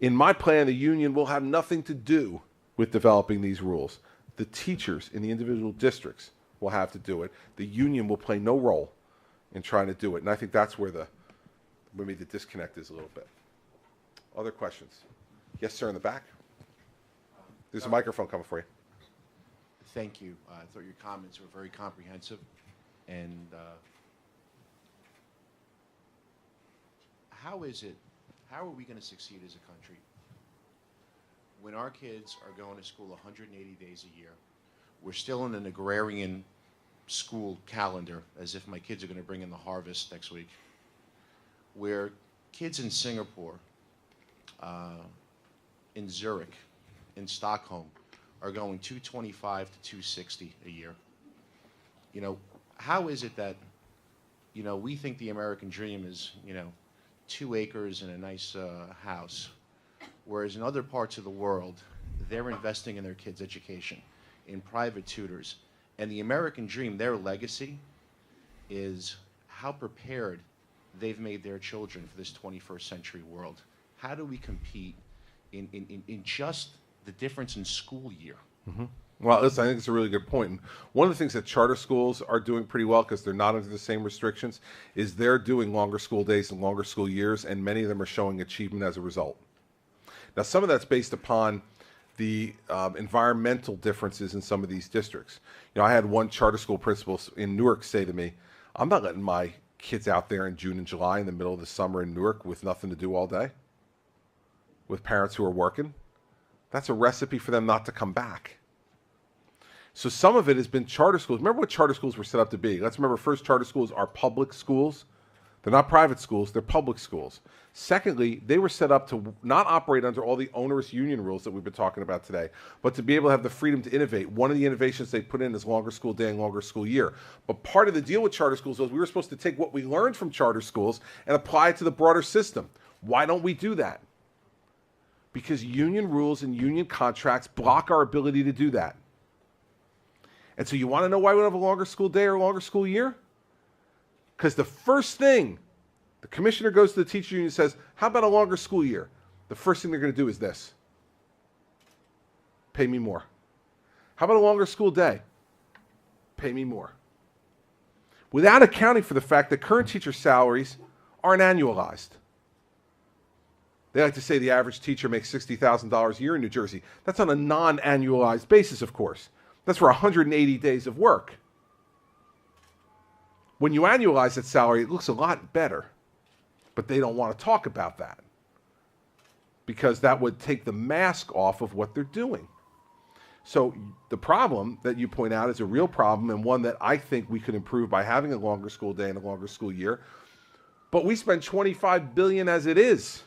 C: In my plan, the union will have nothing to do with developing these rules. The teachers in the individual districts will have to do it. The union will play no role in trying to do it. And I think that's where maybe the disconnect is a little bit. Other questions? Yes, sir, in the back. There's a microphone coming for you.
E: Thank you. I thought your comments were very comprehensive. And how are we going to succeed as a country when our kids are going to school 180 days a year? We're still in an agrarian school calendar, as if my kids are going to bring in the harvest next week, where kids in Singapore, in Zurich, in Stockholm, are going 225 to 260 a year. You know, how is it that, you know, we think the American dream is, you know, 2 acres and a nice house, whereas in other parts of the world, they're investing in their kids' education, in private tutors. And the American dream, their legacy, is how prepared they've made their children for this 21st century world. How do we compete in just the difference in school year?
C: Mm-hmm. Well, listen, I think it's a really good point. And one of the things that charter schools are doing pretty well, because they're not under the same restrictions, is they're doing longer school days and longer school years, and many of them are showing achievement as a result. Now, some of that's based upon the environmental differences in some of these districts. You know, I had one charter school principal in Newark say to me, I'm not letting my kids out there in June and July in the middle of the summer in Newark with nothing to do all day, with parents who are working. That's a recipe for them not to come back. So some of it has been charter schools. Remember what charter schools were set up to be. Let's remember, first, charter schools are public schools. They're not private schools, they're public schools. Secondly, they were set up to not operate under all the onerous union rules that we've been talking about today, but to be able to have the freedom to innovate. One of the innovations they put in is longer school day and longer school year. But part of the deal with charter schools was we were supposed to take what we learned from charter schools and apply it to the broader system. Why don't we do that? Because union rules and union contracts block our ability to do that. And so you want to know why we don't have a longer school day or a longer school year? Because the first thing the commissioner goes to the teacher union and says, how about a longer school year? The first thing they're going to do is this. Pay me more. How about a longer school day? Pay me more. Without accounting for the fact that current teacher salaries aren't annualized. They like to say the average teacher makes $60,000 a year in New Jersey. That's on a non-annualized basis, of course. That's for 180 days of work. When you annualize that salary, it looks a lot better. But they don't want to talk about that because that would take the mask off of what they're doing. So the problem that you point out is a real problem, and one that I think we could improve by having a longer school day and a longer school year. But we spend $25 billion as it is.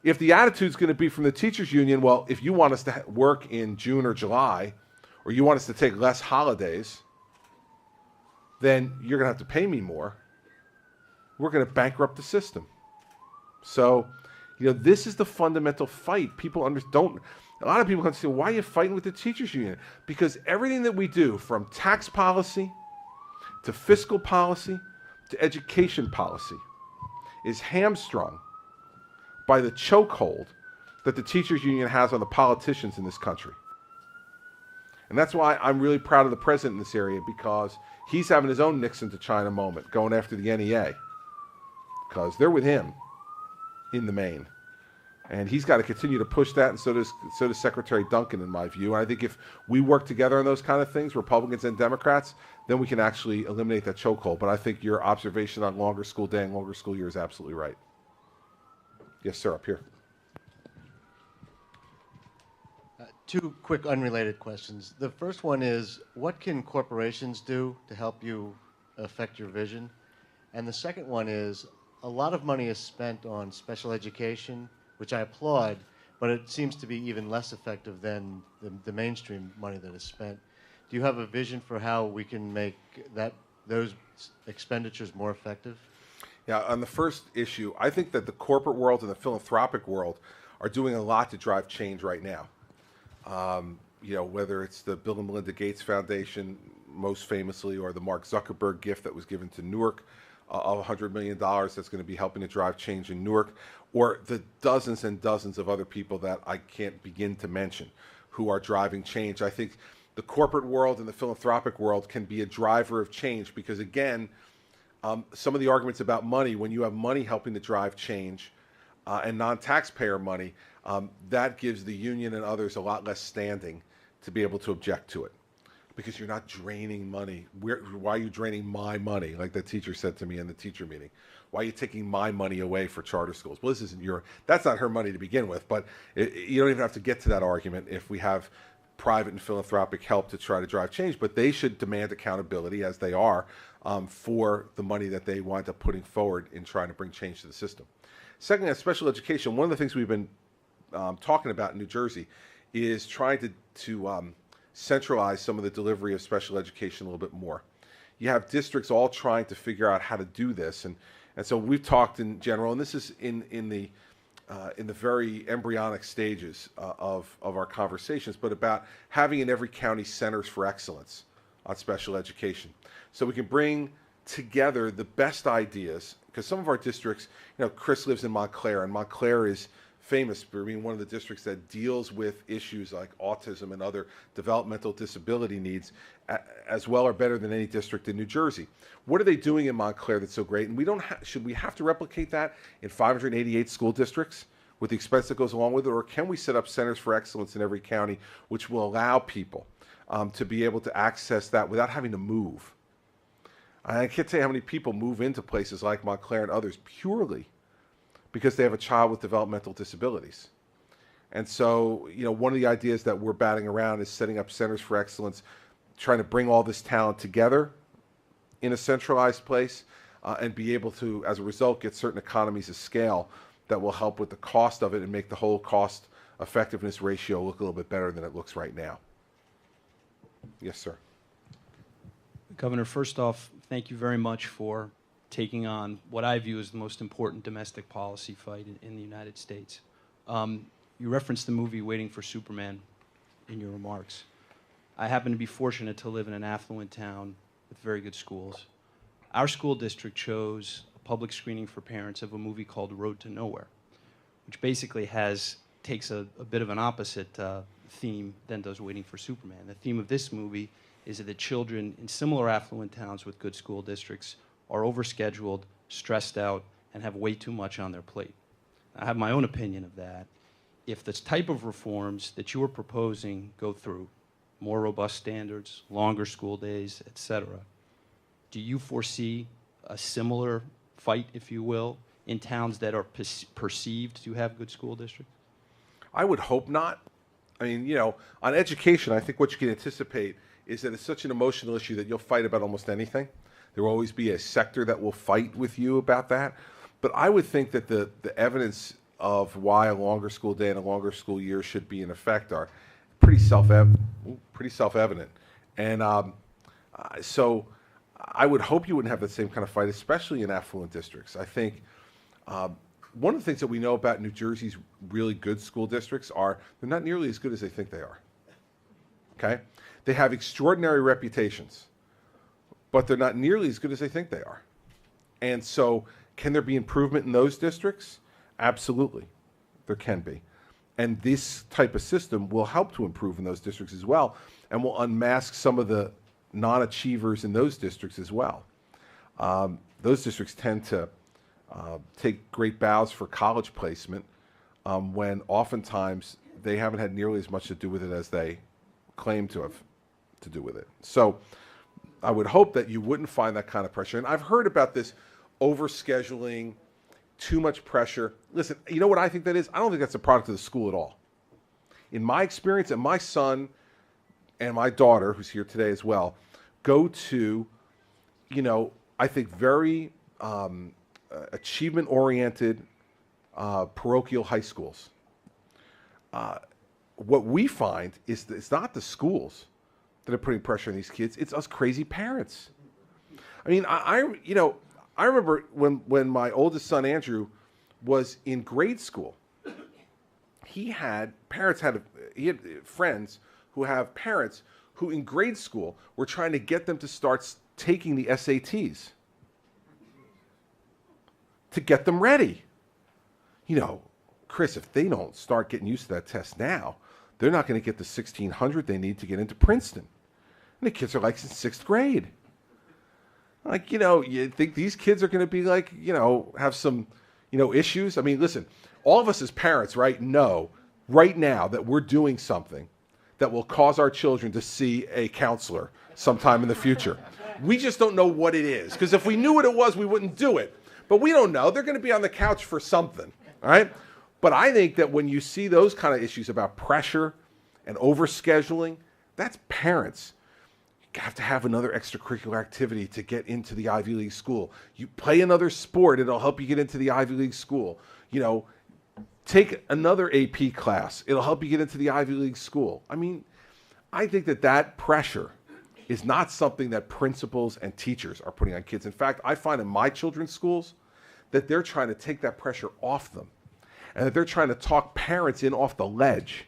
C: If the attitude's going to be from the teachers union, well, if you want us to work in June or July, or you want us to take less holidays, then you're going to have to pay me more. We're going to bankrupt the system. So, this is the fundamental fight. A lot of people can say, why are you fighting with the teachers union? Because everything that we do, from tax policy to fiscal policy to education policy, is hamstrung by the chokehold that the teachers union has on the politicians in this country. And that's why I'm really proud of the president in this area, because he's having his own Nixon to China moment, going after the NEA, because they're with him in the main. And he's got to continue to push that, and so does Secretary Duncan, in my view. And I think if we work together on those kind of things, Republicans and Democrats, then we can actually eliminate that chokehold. But I think your observation on longer school day and longer school year is absolutely right. Yes, sir, up here.
F: Two quick unrelated questions. The first one is, what can corporations do to help you affect your vision? And the second one is, a lot of money is spent on special education, which I applaud, but it seems to be even less effective than the mainstream money that is spent. Do you have a vision for how we can make those expenditures more effective?
C: Yeah, on the first issue, I think that the corporate world and the philanthropic world are doing a lot to drive change right now. Whether it's the Bill and Melinda Gates Foundation, most famously, or the Mark Zuckerberg gift that was given to Newark of $100 million that's going to be helping to drive change in Newark, or the dozens and dozens of other people that I can't begin to mention who are driving change. I think the corporate world and the philanthropic world can be a driver of change because, again, some of the arguments about money, when you have money helping to drive change and non-taxpayer money, that gives the union and others a lot less standing to be able to object to it, because you're not draining money. Why are you draining my money, like the teacher said to me in the teacher meeting? Why are you taking my money away for charter schools? Well, this isn't that's not her money to begin with, but you don't even have to get to that argument if we have private and philanthropic help to try to drive change, but they should demand accountability, as they are, for the money that they wind up putting forward in trying to bring change to the system. Secondly, on special education, one of the things we've been talking about in New Jersey is trying to centralize some of the delivery of special education a little bit more. You have districts all trying to figure out how to do this, and so we've talked in general, and this is in the very embryonic stages of our conversations, but about having in every county centers for excellence on special education, so we can bring together the best ideas. Because some of our districts, Chris lives in Montclair, and Montclair is famous for being one of the districts that deals with issues like autism and other developmental disability needs as well or better than any district in New Jersey. What are they doing in Montclair that's so great? And should we have to replicate that in 588 school districts with the expense that goes along with it? Or can we set up centers for excellence in every county, which will allow people to be able to access that without having to move? I can't tell you how many people move into places like Montclair and others purely because they have a child with developmental disabilities. And so, one of the ideas that we're batting around is setting up centers for excellence, trying to bring all this talent together in a centralized place and be able to, as a result, get certain economies of scale that will help with the cost of it and make the whole cost effectiveness ratio look a little bit better than it looks right now. Yes, sir.
G: Governor, first off, thank you very much for taking on what I view as the most important domestic policy fight in the United States. You referenced the movie Waiting for Superman in your remarks. I happen to be fortunate to live in an affluent town with very good schools. Our school district chose a public screening for parents of a movie called Road to Nowhere, which basically takes a bit of an opposite theme than does Waiting for Superman. The theme of this movie is that the children in similar affluent towns with good school districts are overscheduled, stressed out, and have way too much on their plate. I have my own opinion of that. If the type of reforms that you are proposing go through, more robust standards, longer school days, et cetera, do you foresee a similar fight, if you will, in towns that are perceived to have good school districts?
C: I would hope not. I mean, you know, on education, I think what you can anticipate is that it's such an emotional issue that you'll fight about almost anything. There will always be a sector that will fight with you about that. But I would think that the evidence of why a longer school day and a longer school year should be in effect are pretty self-evident. And so I would hope you wouldn't have that same kind of fight, especially in affluent districts. I think one of the things that we know about New Jersey's really good school districts are they're not nearly as good as they think they are. Okay? They have extraordinary reputations, but they're not nearly as good as they think they are. And so can there be improvement in those districts? Absolutely. There can be. And this type of system will help to improve in those districts as well, and will unmask some of the non-achievers in those districts as well. Those districts tend to take great bows for college placement when oftentimes they haven't had nearly as much to do with it as they claim to have to do with it. So I would hope that you wouldn't find that kind of pressure. And I've heard about this overscheduling, too much pressure. Listen, you know what I think that is? I don't think that's a product of the school at all. In my experience, and my son and my daughter, who's here today as well, go to, you know, I think very achievement-oriented parochial high schools. What we find is that it's not the schools that are putting pressure on these kids, it's us crazy parents. I mean, I remember when my oldest son, Andrew, was in grade school, he had friends who have parents who in grade school were trying to get them to start taking the SATs to get them ready. You know, Chris, if they don't start getting used to that test now, they're not going to get the 1,600 they need to get into Princeton. And the kids are like in 6th grade. Like, you know, you think these kids are going to be like, you know, have some, you know, issues? I mean, listen, all of us as parents, right, know right now that we're doing something that will cause our children to see a counselor sometime in the future. We just don't know what it is, because if we knew what it was, we wouldn't do it. But we don't know. They're going to be on the couch for something, all right? But I think that when you see those kind of issues about pressure and overscheduling, that's parents. You have to have another extracurricular activity to get into the Ivy League school. You play another sport, it'll help you get into the Ivy League school. You know, take another AP class, it'll help you get into the Ivy League school. I mean, I think that that pressure is not something that principals and teachers are putting on kids. In fact, I find in my children's schools that they're trying to take that pressure off them, and that they're trying to talk parents in off the ledge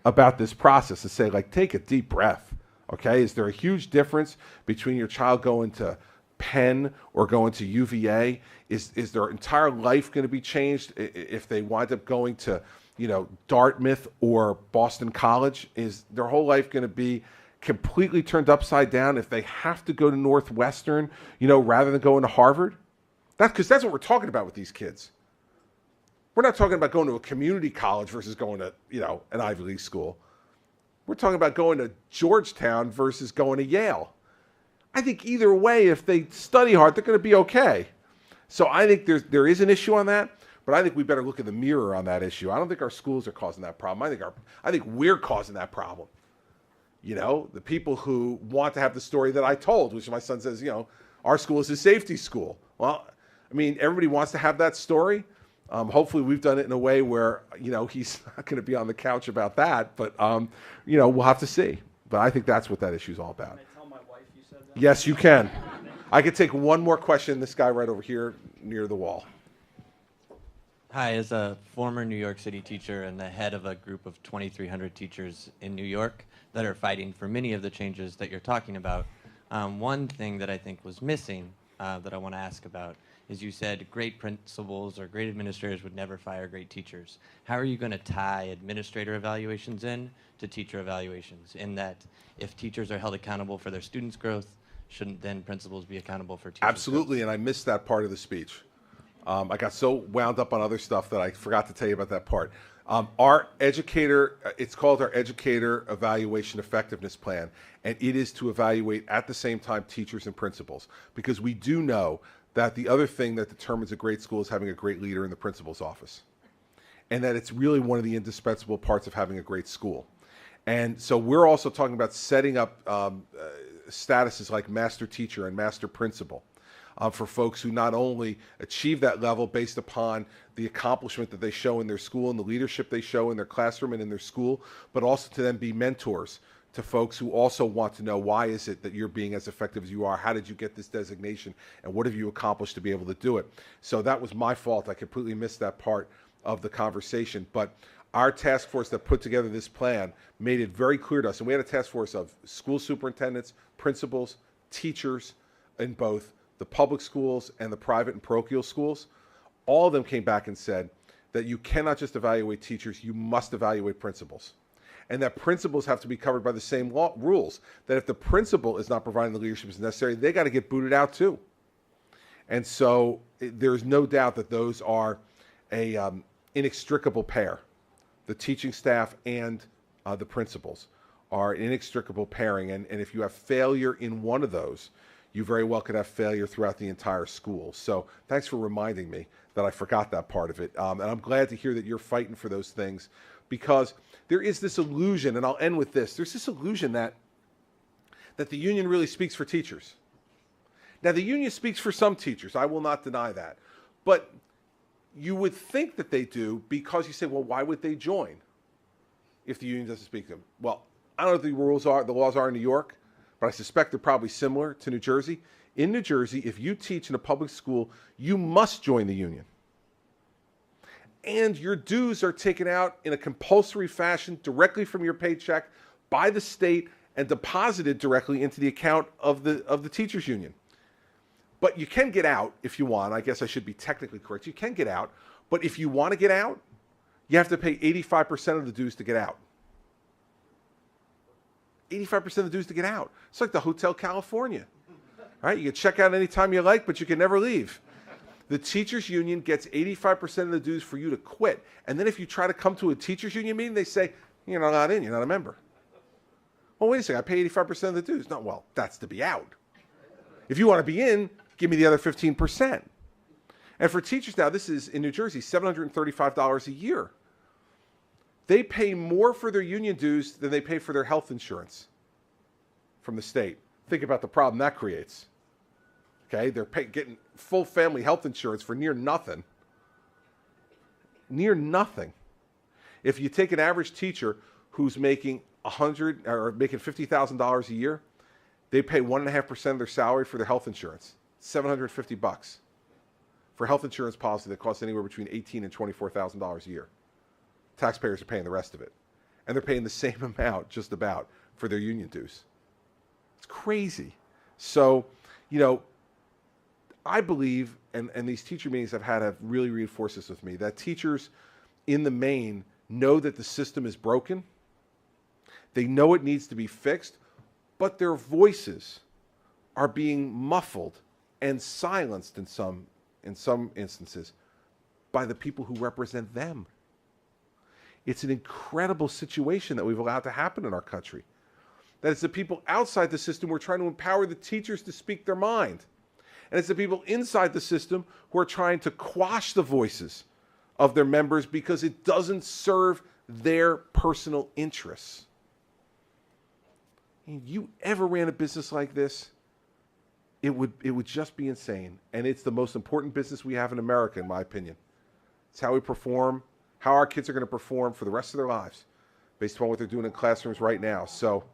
C: about this process and say, like, take a deep breath, okay? Is there a huge difference between your child going to Penn or going to UVA? Is their entire life going to be changed if they wind up going to, you know, Dartmouth or Boston College? Is their whole life going to be completely turned upside down if they have to go to Northwestern, you know, rather than going to Harvard? Because that's what we're talking about with these kids. We're not talking about going to a community college versus going to, you know, an Ivy League school. We're talking about going to Georgetown versus going to Yale. I think either way, if they study hard, they're going to be okay. So I think there is an issue on that, but I think we better look in the mirror on that issue. I don't think our schools are causing that problem. I think we're causing that problem. You know, the people who want to have the story that I told, which my son says, you know, our school is a safety school. Well, I mean, everybody wants to have that story. Hopefully we've done it in a way where, you know, he's not going to be on the couch about that, but, you know, we'll have to see. But I think that's what that issue is all about.
G: Can I tell my wife you said that?
C: Yes, you can. I could take one more question. This guy right over here near the wall.
H: Hi, as a former New York City teacher and the head of a group of 2,300 teachers in New York that are fighting for many of the changes that you're talking about, one thing that I think was missing that I want to ask about is you said great principals or great administrators would never fire great teachers. How are you going to tie administrator evaluations in to teacher evaluations, in that if teachers are held accountable for their students' growth, shouldn't then principals be accountable for teachers'
C: Absolutely, and I missed that part of the speech. I got so wound up on other stuff that I forgot to tell you about that part. Our educator, it's called our Educator Evaluation Effectiveness Plan, and it is to evaluate at the same time teachers and principals, because we do know that the other thing that determines a great school is having a great leader in the principal's office, and that it's really one of the indispensable parts of having a great school. And so we're also talking about setting up statuses like master teacher and master principal for folks who not only achieve that level based upon the accomplishment that they show in their school and the leadership they show in their classroom and in their school, but also to then be mentors to folks who also want to know, why is it that you're being as effective as you are? How did you get this designation? And what have you accomplished to be able to do it? So that was my fault. I completely missed that part of the conversation. But our task force that put together this plan made it very clear to us. And we had a task force of school superintendents, principals, teachers in both the public schools and the private and parochial schools. All of them came back and said that you cannot just evaluate teachers, you must evaluate principals. And that principals have to be covered by the same rules. That if the principal is not providing the leadership that's necessary, they got to get booted out too. And so there's no doubt that those are a inextricable pair. The teaching staff and the principals are an inextricable pairing. And if you have failure in one of those, you very well could have failure throughout the entire school. So thanks for reminding me that I forgot that part of it. And I'm glad to hear that you're fighting for those things, because there is this illusion, and I'll end with this. There's this illusion that the union really speaks for teachers. Now, the union speaks for some teachers. I will not deny that. But you would think that they do, because you say, well, why would they join if the union doesn't speak to them? Well, I don't know what the laws are in New York, but I suspect they're probably similar to New Jersey. In New Jersey, if you teach in a public school, you must join the union. And your dues are taken out in a compulsory fashion directly from your paycheck by the state and deposited directly into the account of the teachers union. But you can get out if you want. I guess I should be technically correct. You can get out, but if you want to get out, you have to pay 85% of the dues to get out. 85% of the dues to get out. It's like the Hotel California, right? You can check out anytime you like, but you can never leave. The teachers union gets 85% of the dues for you to quit. And then if you try to come to a teachers union meeting, they say, you're not in, you're not a member. Well, wait a second, I pay 85% of the dues. No, well, that's to be out. If you want to be in, give me the other 15%. And for teachers now, this is in New Jersey, $735 a year. They pay more for their union dues than they pay for their health insurance from the state. Think about the problem that creates. Okay, they're getting full family health insurance for near nothing. Near nothing. If you take an average teacher who's making $50,000 a year, they pay 1.5% of their salary for their health insurance. $750 for health insurance policy that costs anywhere between $18,000 and $24,000 a year. Taxpayers are paying the rest of it, and they're paying the same amount, just about, for their union dues. It's crazy. So, I believe, and these teacher meetings have really reinforced this with me, that teachers in the main know that the system is broken. They know it needs to be fixed, but their voices are being muffled and silenced in some instances by the people who represent them. It's an incredible situation that we've allowed to happen in our country. That it's the people outside the system who are trying to empower the teachers to speak their mind. And it's the people inside the system who are trying to quash the voices of their members because it doesn't serve their personal interests. And you ever ran a business like this, it would just be insane. And it's the most important business we have in America, in my opinion. It's how we perform, how our kids are going to perform for the rest of their lives based upon what they're doing in classrooms right now. So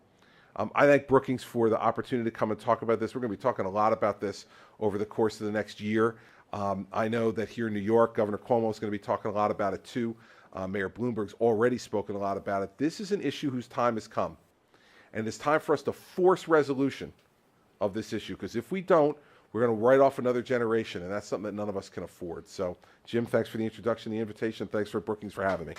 C: I thank Brookings for the opportunity to come and talk about this. We're going to be talking a lot about this over the course of the next year. I know that here in New York, Governor Cuomo is going to be talking a lot about it too. Mayor Bloomberg's already spoken a lot about it. This is an issue whose time has come. And it's time for us to force resolution of this issue, because if we don't, we're going to write off another generation, and that's something that none of us can afford. So, Jim, thanks for the introduction, the invitation. Thanks for Brookings for having me.